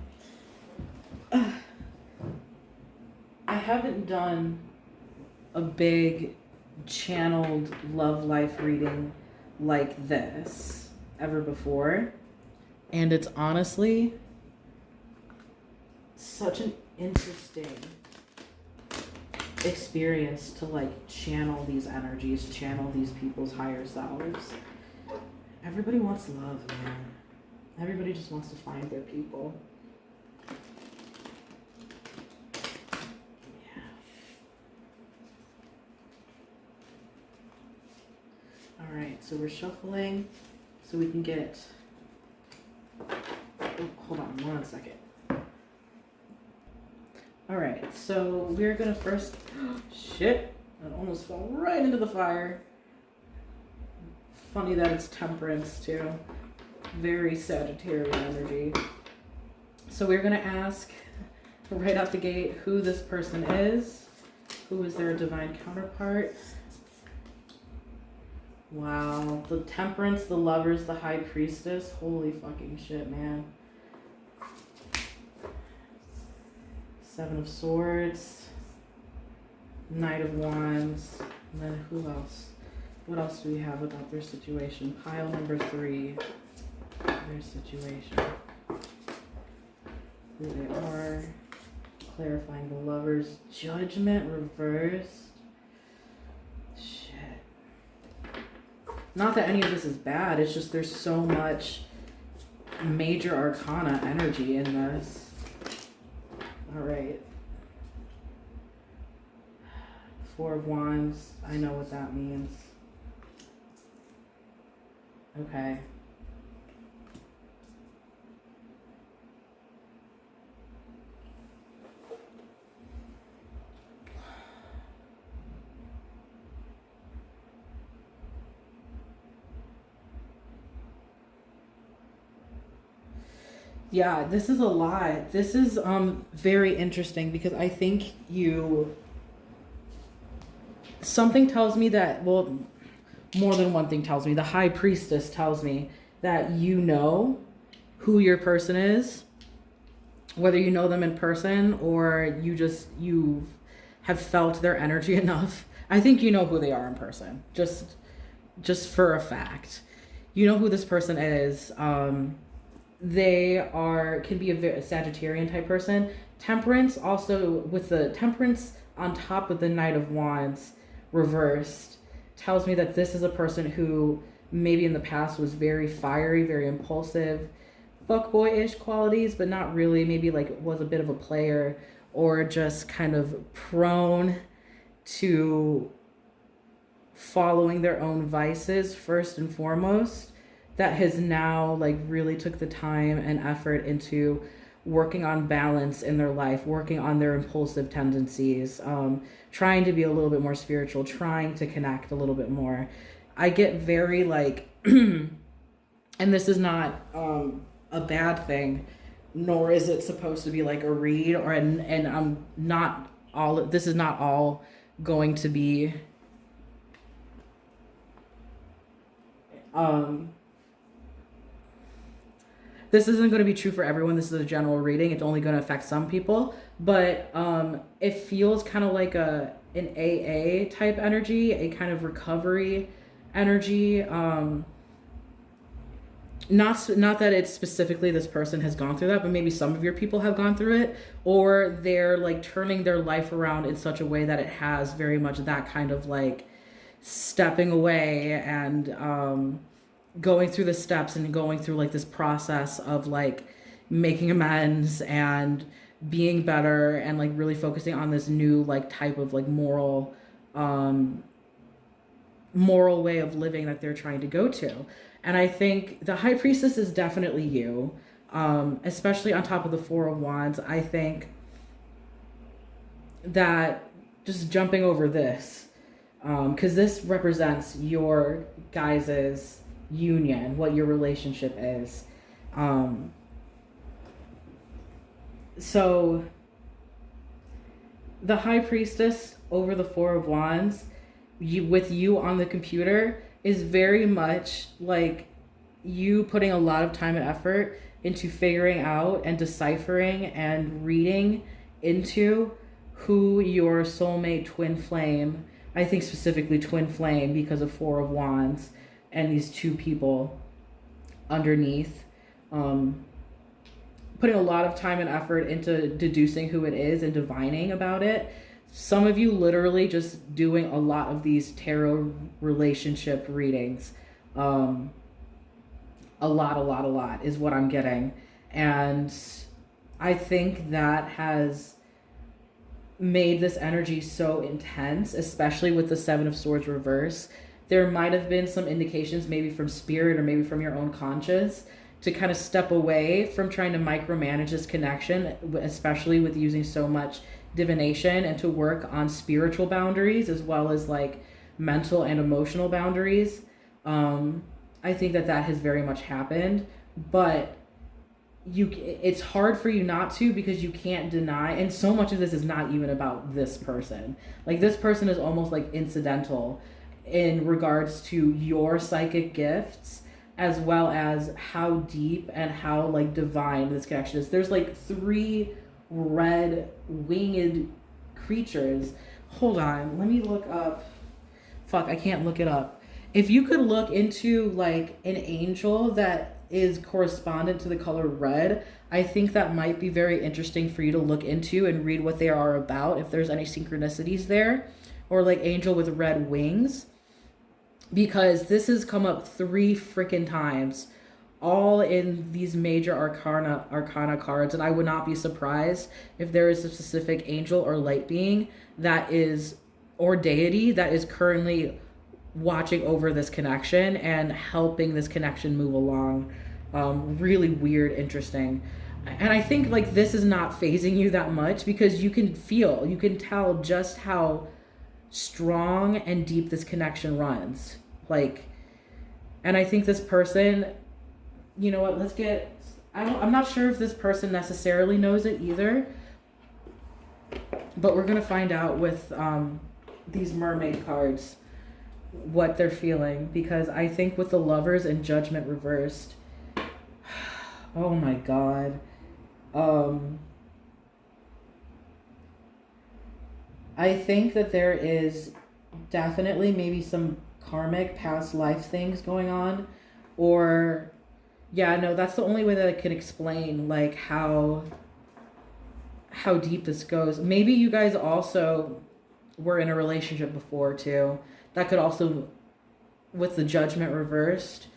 I haven't done a big channeled love life reading like this ever before. And it's honestly such an interesting experience to like channel these energies, channel these people's higher selves. Everybody wants love, man. Everybody just wants to find their people. Yeah. All right, so we're shuffling so we can get... Oh, hold on 1 second. All right, so we're gonna first... Shit, that almost fell right into the fire. Funny that it's temperance too. Very Sagittarian energy. So we're gonna ask right out the gate who this person is. Who is their divine counterpart? Wow, the temperance, the lovers, the high priestess. Holy fucking shit, man. 7 of Swords, Knight of Wands, and then who else? What else do we have about their situation? Pile number 3, their situation. Who they are, clarifying the lovers, Judgment reversed. Shit. Not that any of this is bad, it's just there's so much major arcana energy in this. All right. 4 of Wands. I know what that means. Okay. Yeah, this is a lot. This is very interesting because I think something tells me that, well, more than one thing tells me. The high priestess tells me that you know who your person is, whether you know them in person or you have felt their energy enough. I think you know who they are in person, just for a fact. You know who this person is. They can be a very Sagittarian type person. Temperance also, with the temperance on top of the Knight of Wands reversed, tells me that this is a person who maybe in the past was very fiery, very impulsive, fuckboy-ish qualities, but not really. Maybe like was a bit of a player or just kind of prone to following their own vices first and foremost. That has now like really took the time and effort into working on balance in their life, working on their impulsive tendencies, trying to be a little bit more spiritual, trying to connect a little bit more. I get very like, and this is not a bad thing, nor is it supposed to be like a read, and I'm not all, this is not all going to be this isn't going to be true for everyone. This is a general reading. It's only going to affect some people. But it feels kind of like an AA type energy, a kind of recovery energy. Not that it's specifically this person has gone through that, but maybe some of your people have gone through it. Or they're like turning their life around in such a way that it has very much that kind of like stepping away and going through the steps and going through like this process of like making amends and being better and like really focusing on this new like type of like moral way of living that they're trying to go to. And I think the high priestess is definitely you, especially on top of the 4 of Wands. I think that just jumping over this, because this represents your guys's union, what your relationship is. So the high priestess over the 4 of Wands, with you on the computer, is very much like you putting a lot of time and effort into figuring out and deciphering and reading into who your soulmate twin flame, I think specifically twin flame because of Four of Wands and these two people underneath, putting a lot of time and effort into deducing who it is and divining about it. Some of you literally just doing a lot of these tarot relationship readings. A lot is what I'm getting. And I think that has made this energy so intense, especially with the Seven of Swords reverse. There might have been some indications, maybe from spirit or maybe from your own conscience, to kind of step away from trying to micromanage this connection, especially with using so much divination, and to work on spiritual boundaries as well as like mental and emotional boundaries. I think that has very much happened, but it's hard for you not to, because you can't deny, and so much of this is not even about this person. Like, this person is almost like incidental in regards to your psychic gifts, as well as how deep and how like divine this connection is. There's like 3 red winged creatures. Hold on, let me look up. Fuck, I can't look it up. If you could look into like an angel that is correspondent to the color red, I think that might be very interesting for you to look into and read what they are about, if there's any synchronicities there, or like angel with red wings, because this has come up 3 freaking times, all in these major arcana cards. And I would not be surprised if there is a specific angel or light being that is, or deity that is currently watching over this connection and helping this connection move along. Really weird, interesting. And I think like this is not phasing you that much, because you can tell just how strong and deep this connection runs. Like, and I think this person, you know what, I'm not sure if this person necessarily knows it either, but we're going to find out with these mermaid cards what they're feeling, because I think with the Lovers and Judgment reversed, oh my god, I think that there is definitely maybe some karmic past life things going on, or yeah, no, that's the only way that I can explain like how deep this goes. Maybe you guys also were in a relationship before too. That could also, with the Judgment reversed,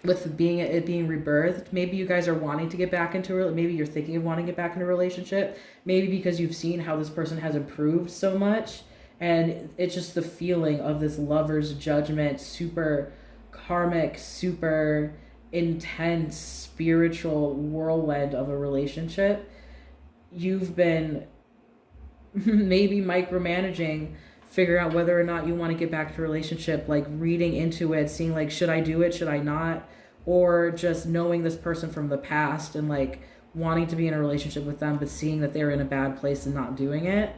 with it being rebirthed, maybe you guys are wanting to get back into, maybe you're thinking of wanting to get back into a relationship, maybe because you've seen how this person has improved so much, and it's just the feeling of this Lover's Judgment, super karmic, super intense spiritual whirlwind of a relationship. You've been maybe micromanaging, figure out whether or not you want to get back to a relationship, like reading into it, seeing like, should I do it, should I not, or just knowing this person from the past and like wanting to be in a relationship with them, but seeing that they're in a bad place and not doing it.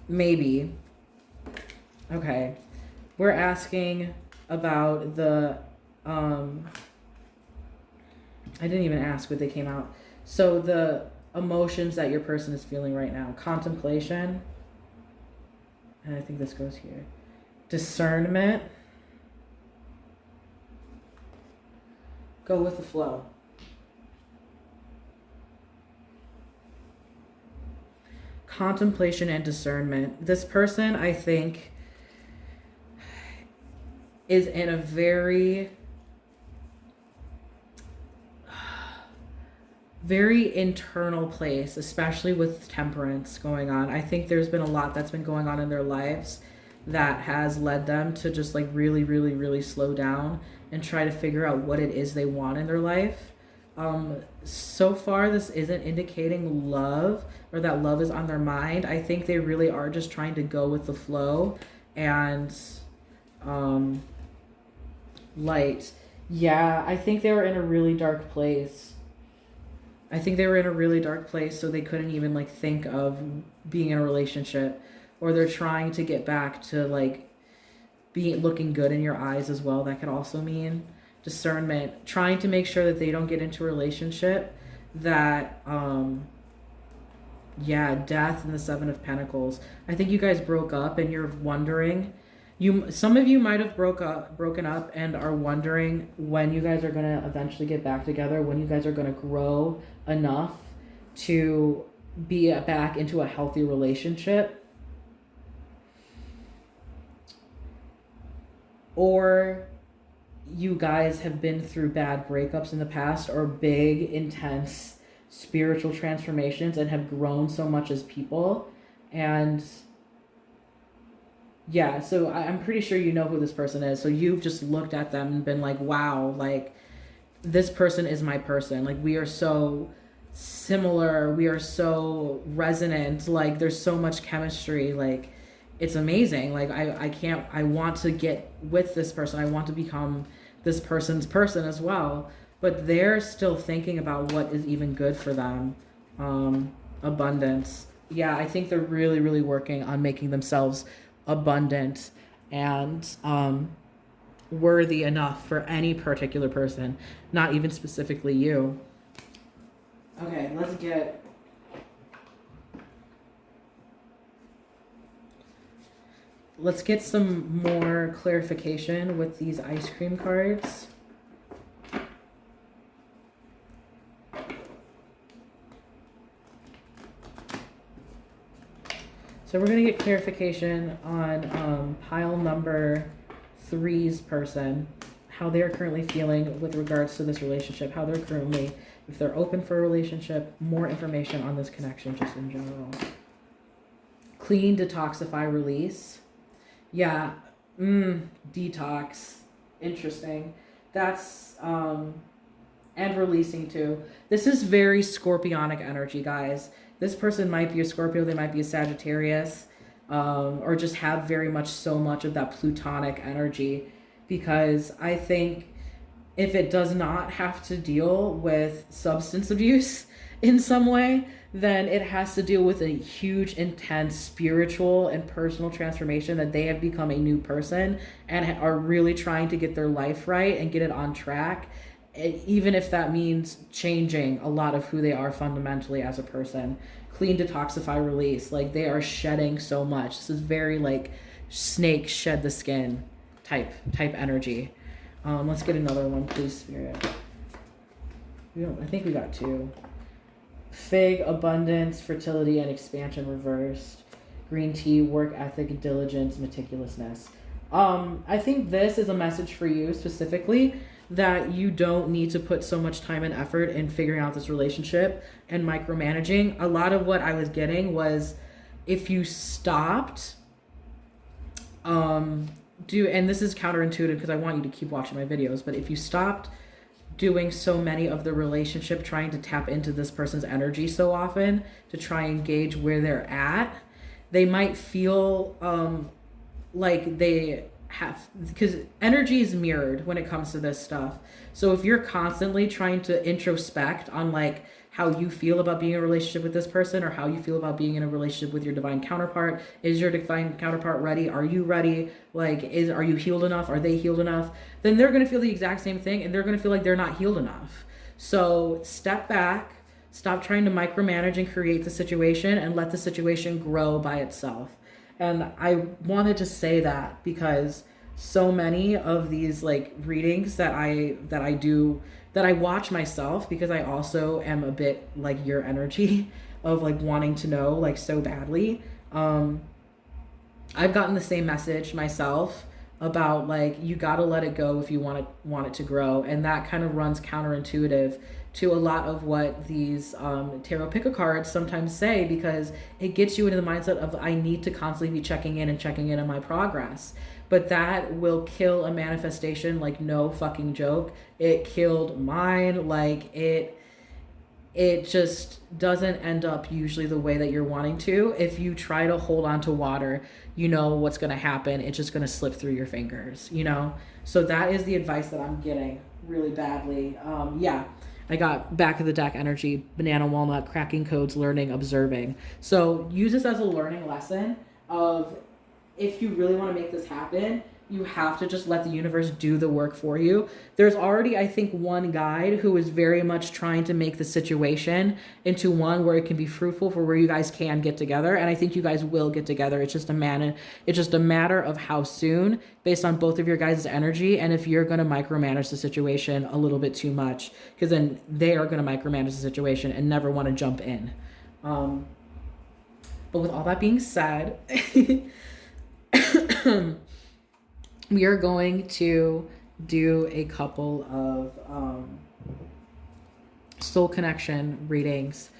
Maybe. Okay, we're asking about the I didn't even ask what they came out. So the emotions that your person is feeling right now: contemplation, and I think this goes here, discernment, go with the flow, contemplation and discernment. This person, I think, is in a very internal place, especially with temperance going on. I think there's been a lot that's been going on in their lives that has led them to just like really, really, really slow down and try to figure out what it is they want in their life. So far, this isn't indicating love or that love is on their mind. I think they really are just trying to go with the flow and light. Yeah, I think they were in a really dark place. So they couldn't even like think of being in a relationship, or they're trying to get back to like looking good in your eyes as well. That could also mean, discernment, trying to make sure that they don't get into a relationship that, yeah, death and the Seven of Pentacles. I think you guys broke up and you're wondering, some of you might have broken up and are wondering when you guys are going to eventually get back together, when you guys are going to grow enough to be back into a healthy relationship. Or you guys have been through bad breakups in the past, or big, intense spiritual transformations, and have grown so much as people. And yeah, so I'm pretty sure you know who this person is. So you've just looked at them and been like, wow, like, this person is my person. Like, we are so similar. We are so resonant. Like, there's so much chemistry. Like, it's amazing. Like, I want to get with this person. I want to become this person's person as well. But they're still thinking about what is even good for them. Abundance. Yeah, I think they're really, really working on making themselves abundant and worthy enough for any particular person, not even specifically you. Okay, let's get some more clarification with these ice cream cards. So we're going to get clarification on pile number 3's person, how they're currently feeling with regards to this relationship, how they're currently, if they're open for a relationship, more information on this connection just in general. Clean, detoxify, release. Yeah, detox. Interesting. That's, and releasing too. This is very scorpionic energy, guys. This person might be a Scorpio, they might be a Sagittarius, or just have very much so much of that plutonic energy, because I think if it does not have to deal with substance abuse in some way, then it has to deal with a huge, intense spiritual and personal transformation, that they have become a new person and are really trying to get their life right and get it on track. Even if that means changing a lot of who they are fundamentally as a person. Clean, detoxify, release. Like, they are shedding so much. This is very like snake shed the skin type energy. Let's get another one, please, Spirit. I think we got 2. Fig, abundance, fertility, and expansion reversed. Green tea, work ethic, diligence, meticulousness. I think this is a message for you specifically, that you don't need to put so much time and effort in figuring out this relationship and micromanaging. A lot of what I was getting was, if you stopped, and this is counterintuitive because I want you to keep watching my videos, but if you stopped doing so many of the relationship, trying to tap into this person's energy so often to try and gauge where they're at, they might feel like they have, because energy is mirrored when it comes to this stuff. So if you're constantly trying to introspect on like how you feel about being in a relationship with this person, or how you feel about being in a relationship with your divine counterpart, is your divine counterpart ready? Are you ready? Like, are you healed enough? Are they healed enough? Then they're going to feel the exact same thing, and they're going to feel like they're not healed enough. So step back, stop trying to micromanage and create the situation, and let the situation grow by itself. And I wanted to say that because so many of these like readings that I do, that I watch myself, because I also am a bit like your energy of like wanting to know like so badly. I've gotten the same message myself about like, you gotta let it go if you want it to grow. And that kind of runs counterintuitive to a lot of what these tarot pick cards sometimes say, because it gets you into the mindset of, I need to constantly be checking in on my progress. But that will kill a manifestation like no fucking joke. It killed mine. Like, it just doesn't end up usually the way that you're wanting to. If you try to hold on to water, you know what's going to happen. It's just going to slip through your fingers, you know? So that is the advice that I'm getting really badly. Yeah, I got back of the deck energy, banana, walnut, cracking codes, learning, observing. So use this as a learning lesson of, if you really want to make this happen, You have to just let the universe do the work for you. There's already, I think, one guide who is very much trying to make the situation into one where it can be fruitful for where you guys can get together. And I think you guys will get together. It's just a matter of how soon, based on both of your guys' energy. And if you're going to micromanage the situation a little bit too much, because then they are going to micromanage the situation and never want to jump in. But with all that being said, we are going to do a couple of soul connection readings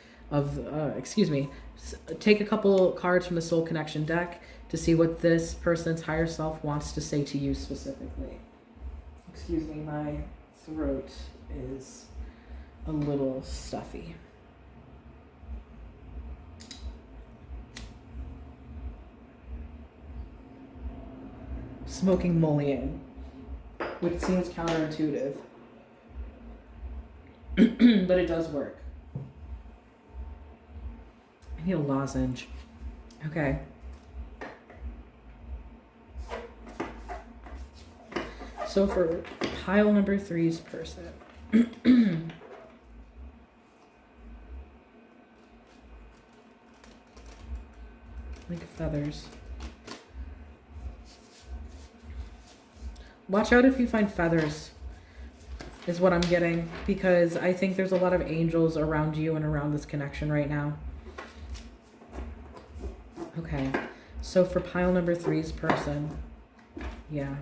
take a couple cards from the soul connection deck to see what this person's higher self wants to say to you specifically. Excuse me, my throat is a little stuffy. Smoking mullion, which seems counterintuitive, but it does work. I need a lozenge. Okay. So for pile number 3's person, like feathers. Watch out if you find feathers, is what I'm getting, because I think there's a lot of angels around you and around this connection right now. Okay, so for pile number 3's person, yeah.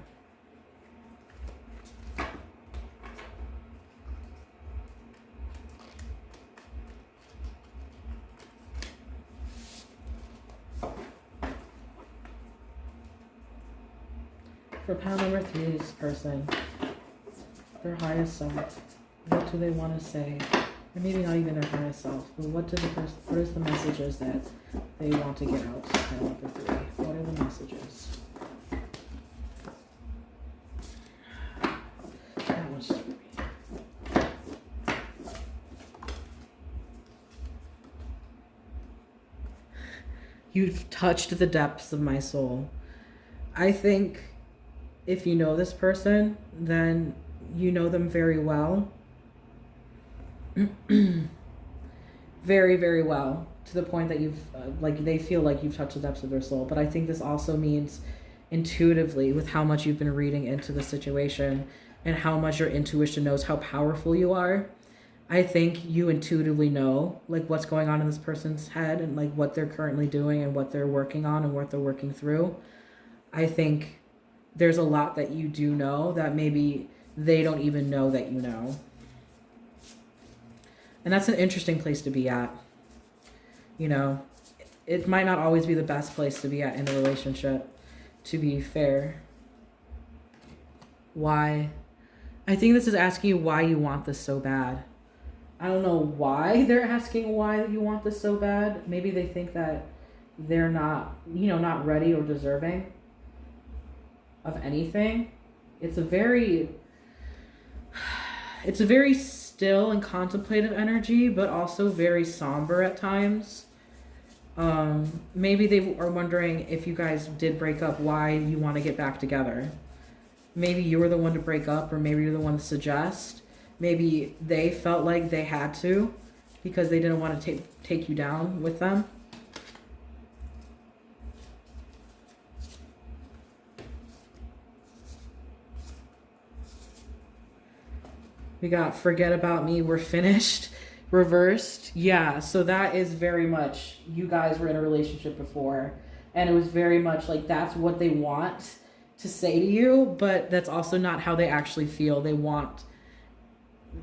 For pile number 3's person, their highest self, what do they want to say? Or maybe not even their highest self, but what is the messages that they want to get out to pile number 3? What are the messages? That one's just for me. You've touched the depths of my soul. I think if you know this person, then you know them very well. Very, very well. To the point that you've, they feel like you've touched the depths of their soul. But I think this also means intuitively, with how much you've been reading into the situation and how much your intuition knows how powerful you are, I think you intuitively know, what's going on in this person's head and, what they're currently doing and what they're working on and what they're working through. I think there's a lot that you do know that maybe they don't even know that you know. And that's an interesting place to be at. You know, it might not always be the best place to be at in a relationship, to be fair. Why? I think this is asking you why you want this so bad. I don't know why they're asking why you want this so bad. Maybe they think that they're not, not ready or deserving of anything. It's a very still and contemplative energy, but also very somber at times. Maybe they are wondering, if you guys did break up, why you want to get back together. Maybe you were the one to break up, or maybe you're the one to suggest. Maybe they felt like they had to because they didn't want to take you down with them. We got forget about me, we're finished, reversed. Yeah, so that is very much, you guys were in a relationship before, and it was very much like that's what they want to say to you, but that's also not how they actually feel.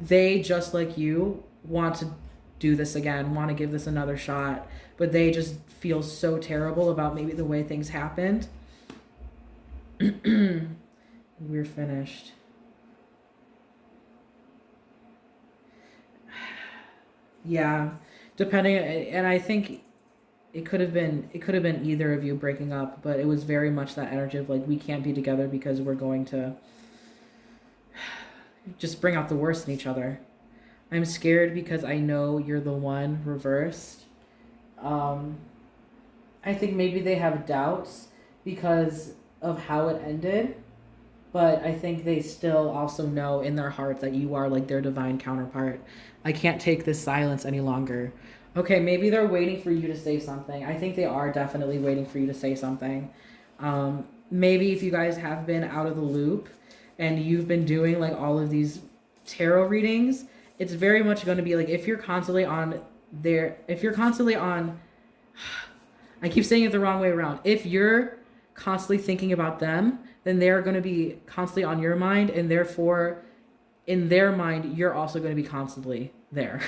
They just like you want to do this again, want to give this another shot, but they just feel so terrible about maybe the way things happened. We're finished. Yeah, depending, and I think it could have been either of you breaking up, but it was very much that energy of we can't be together because we're going to just bring out the worst in each other. I'm scared because I know you're the one, reversed. I think maybe they have doubts because of how it ended. but I think they still also know in their heart that you are like their divine counterpart. I can't take this silence any longer. Okay, maybe they're waiting for you to say something. I think they are definitely waiting for you to say something. Maybe if you guys have been out of the loop and you've been doing like all of these tarot readings, it's very much going to be like if you're constantly on I keep saying it the wrong way around. If you're constantly thinking about them, then they're going to be constantly on your mind, and therefore in their mind you're also going to be constantly there.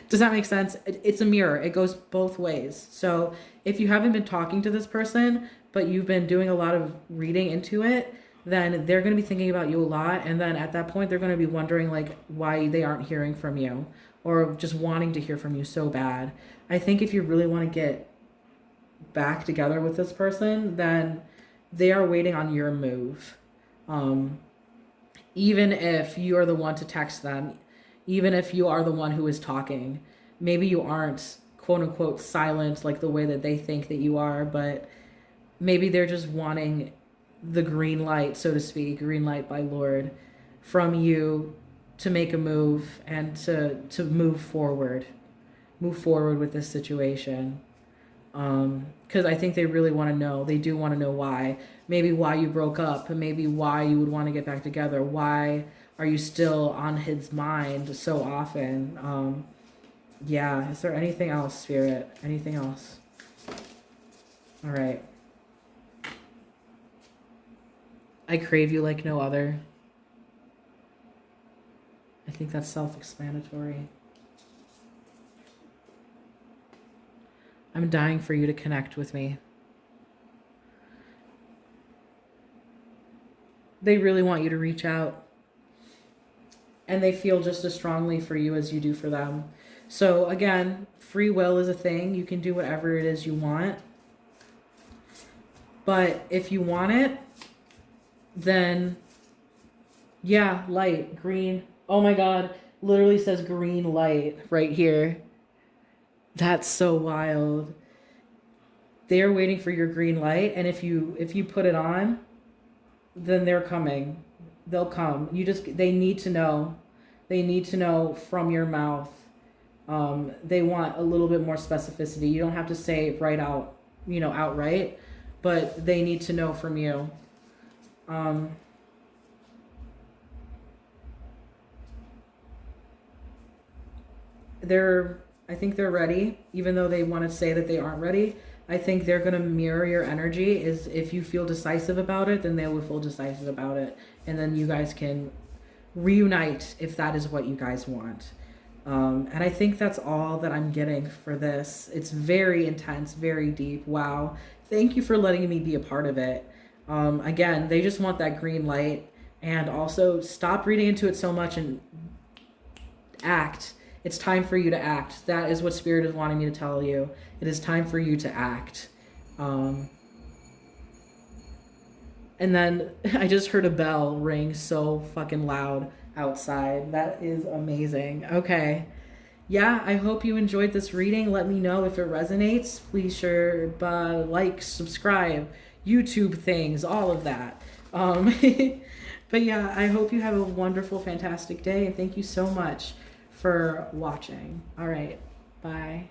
Does that make sense? It's a mirror. It goes both ways. So if you haven't been talking to this person but you've been doing a lot of reading into it, then they're going to be thinking about you a lot, and then at that point they're going to be wondering like why they aren't hearing from you, or just wanting to hear from you so bad. I think if you really want to get back together with this person, then they are waiting on your move. Even if you are the one to text them, even if you are the one who is talking, maybe you aren't quote unquote silent like the way that they think that you are, but maybe they're just wanting the green light, so to speak, green light by Lord, from you to make a move and to move forward with this situation. Because I think they really want to know. They do want to know why. Maybe why you broke up, and maybe why you would want to get back together. Why are you still on his mind so often? Yeah, is there anything else, Spirit? Anything else? All right. I crave you like no other. I think that's self-explanatory. I'm dying for you to connect with me. They really want you to reach out. And they feel just as strongly for you as you do for them. So again, free will is a thing. You can do whatever it is you want. But if you want it, then yeah, light, green. Oh my God, literally says green light right here. That's so wild. They're waiting for your green light, and if you put it on, then they're coming. They'll come. They need to know. They need to know from your mouth. They want a little bit more specificity. You don't have to say it right out, outright, but they need to know from you. I think they're ready, even though they want to say that they aren't ready. I think they're going to mirror your energy. Is if you feel decisive about it, then they will feel decisive about it. And then you guys can reunite if that is what you guys want. And I think that's all that I'm getting for this. It's very intense, very deep. Wow. Thank you for letting me be a part of it. Again, they just want that green light. And also stop reading into it so much and act. It's time for you to act. That is what Spirit is wanting me to tell you. It is time for you to act. And then I just heard a bell ring so fucking loud outside. That is amazing. Okay. Yeah, I hope you enjoyed this reading. Let me know if it resonates. Please sure like, subscribe, YouTube things, all of that. But yeah, I hope you have a wonderful, fantastic day. And thank you so much for watching. All right. Bye.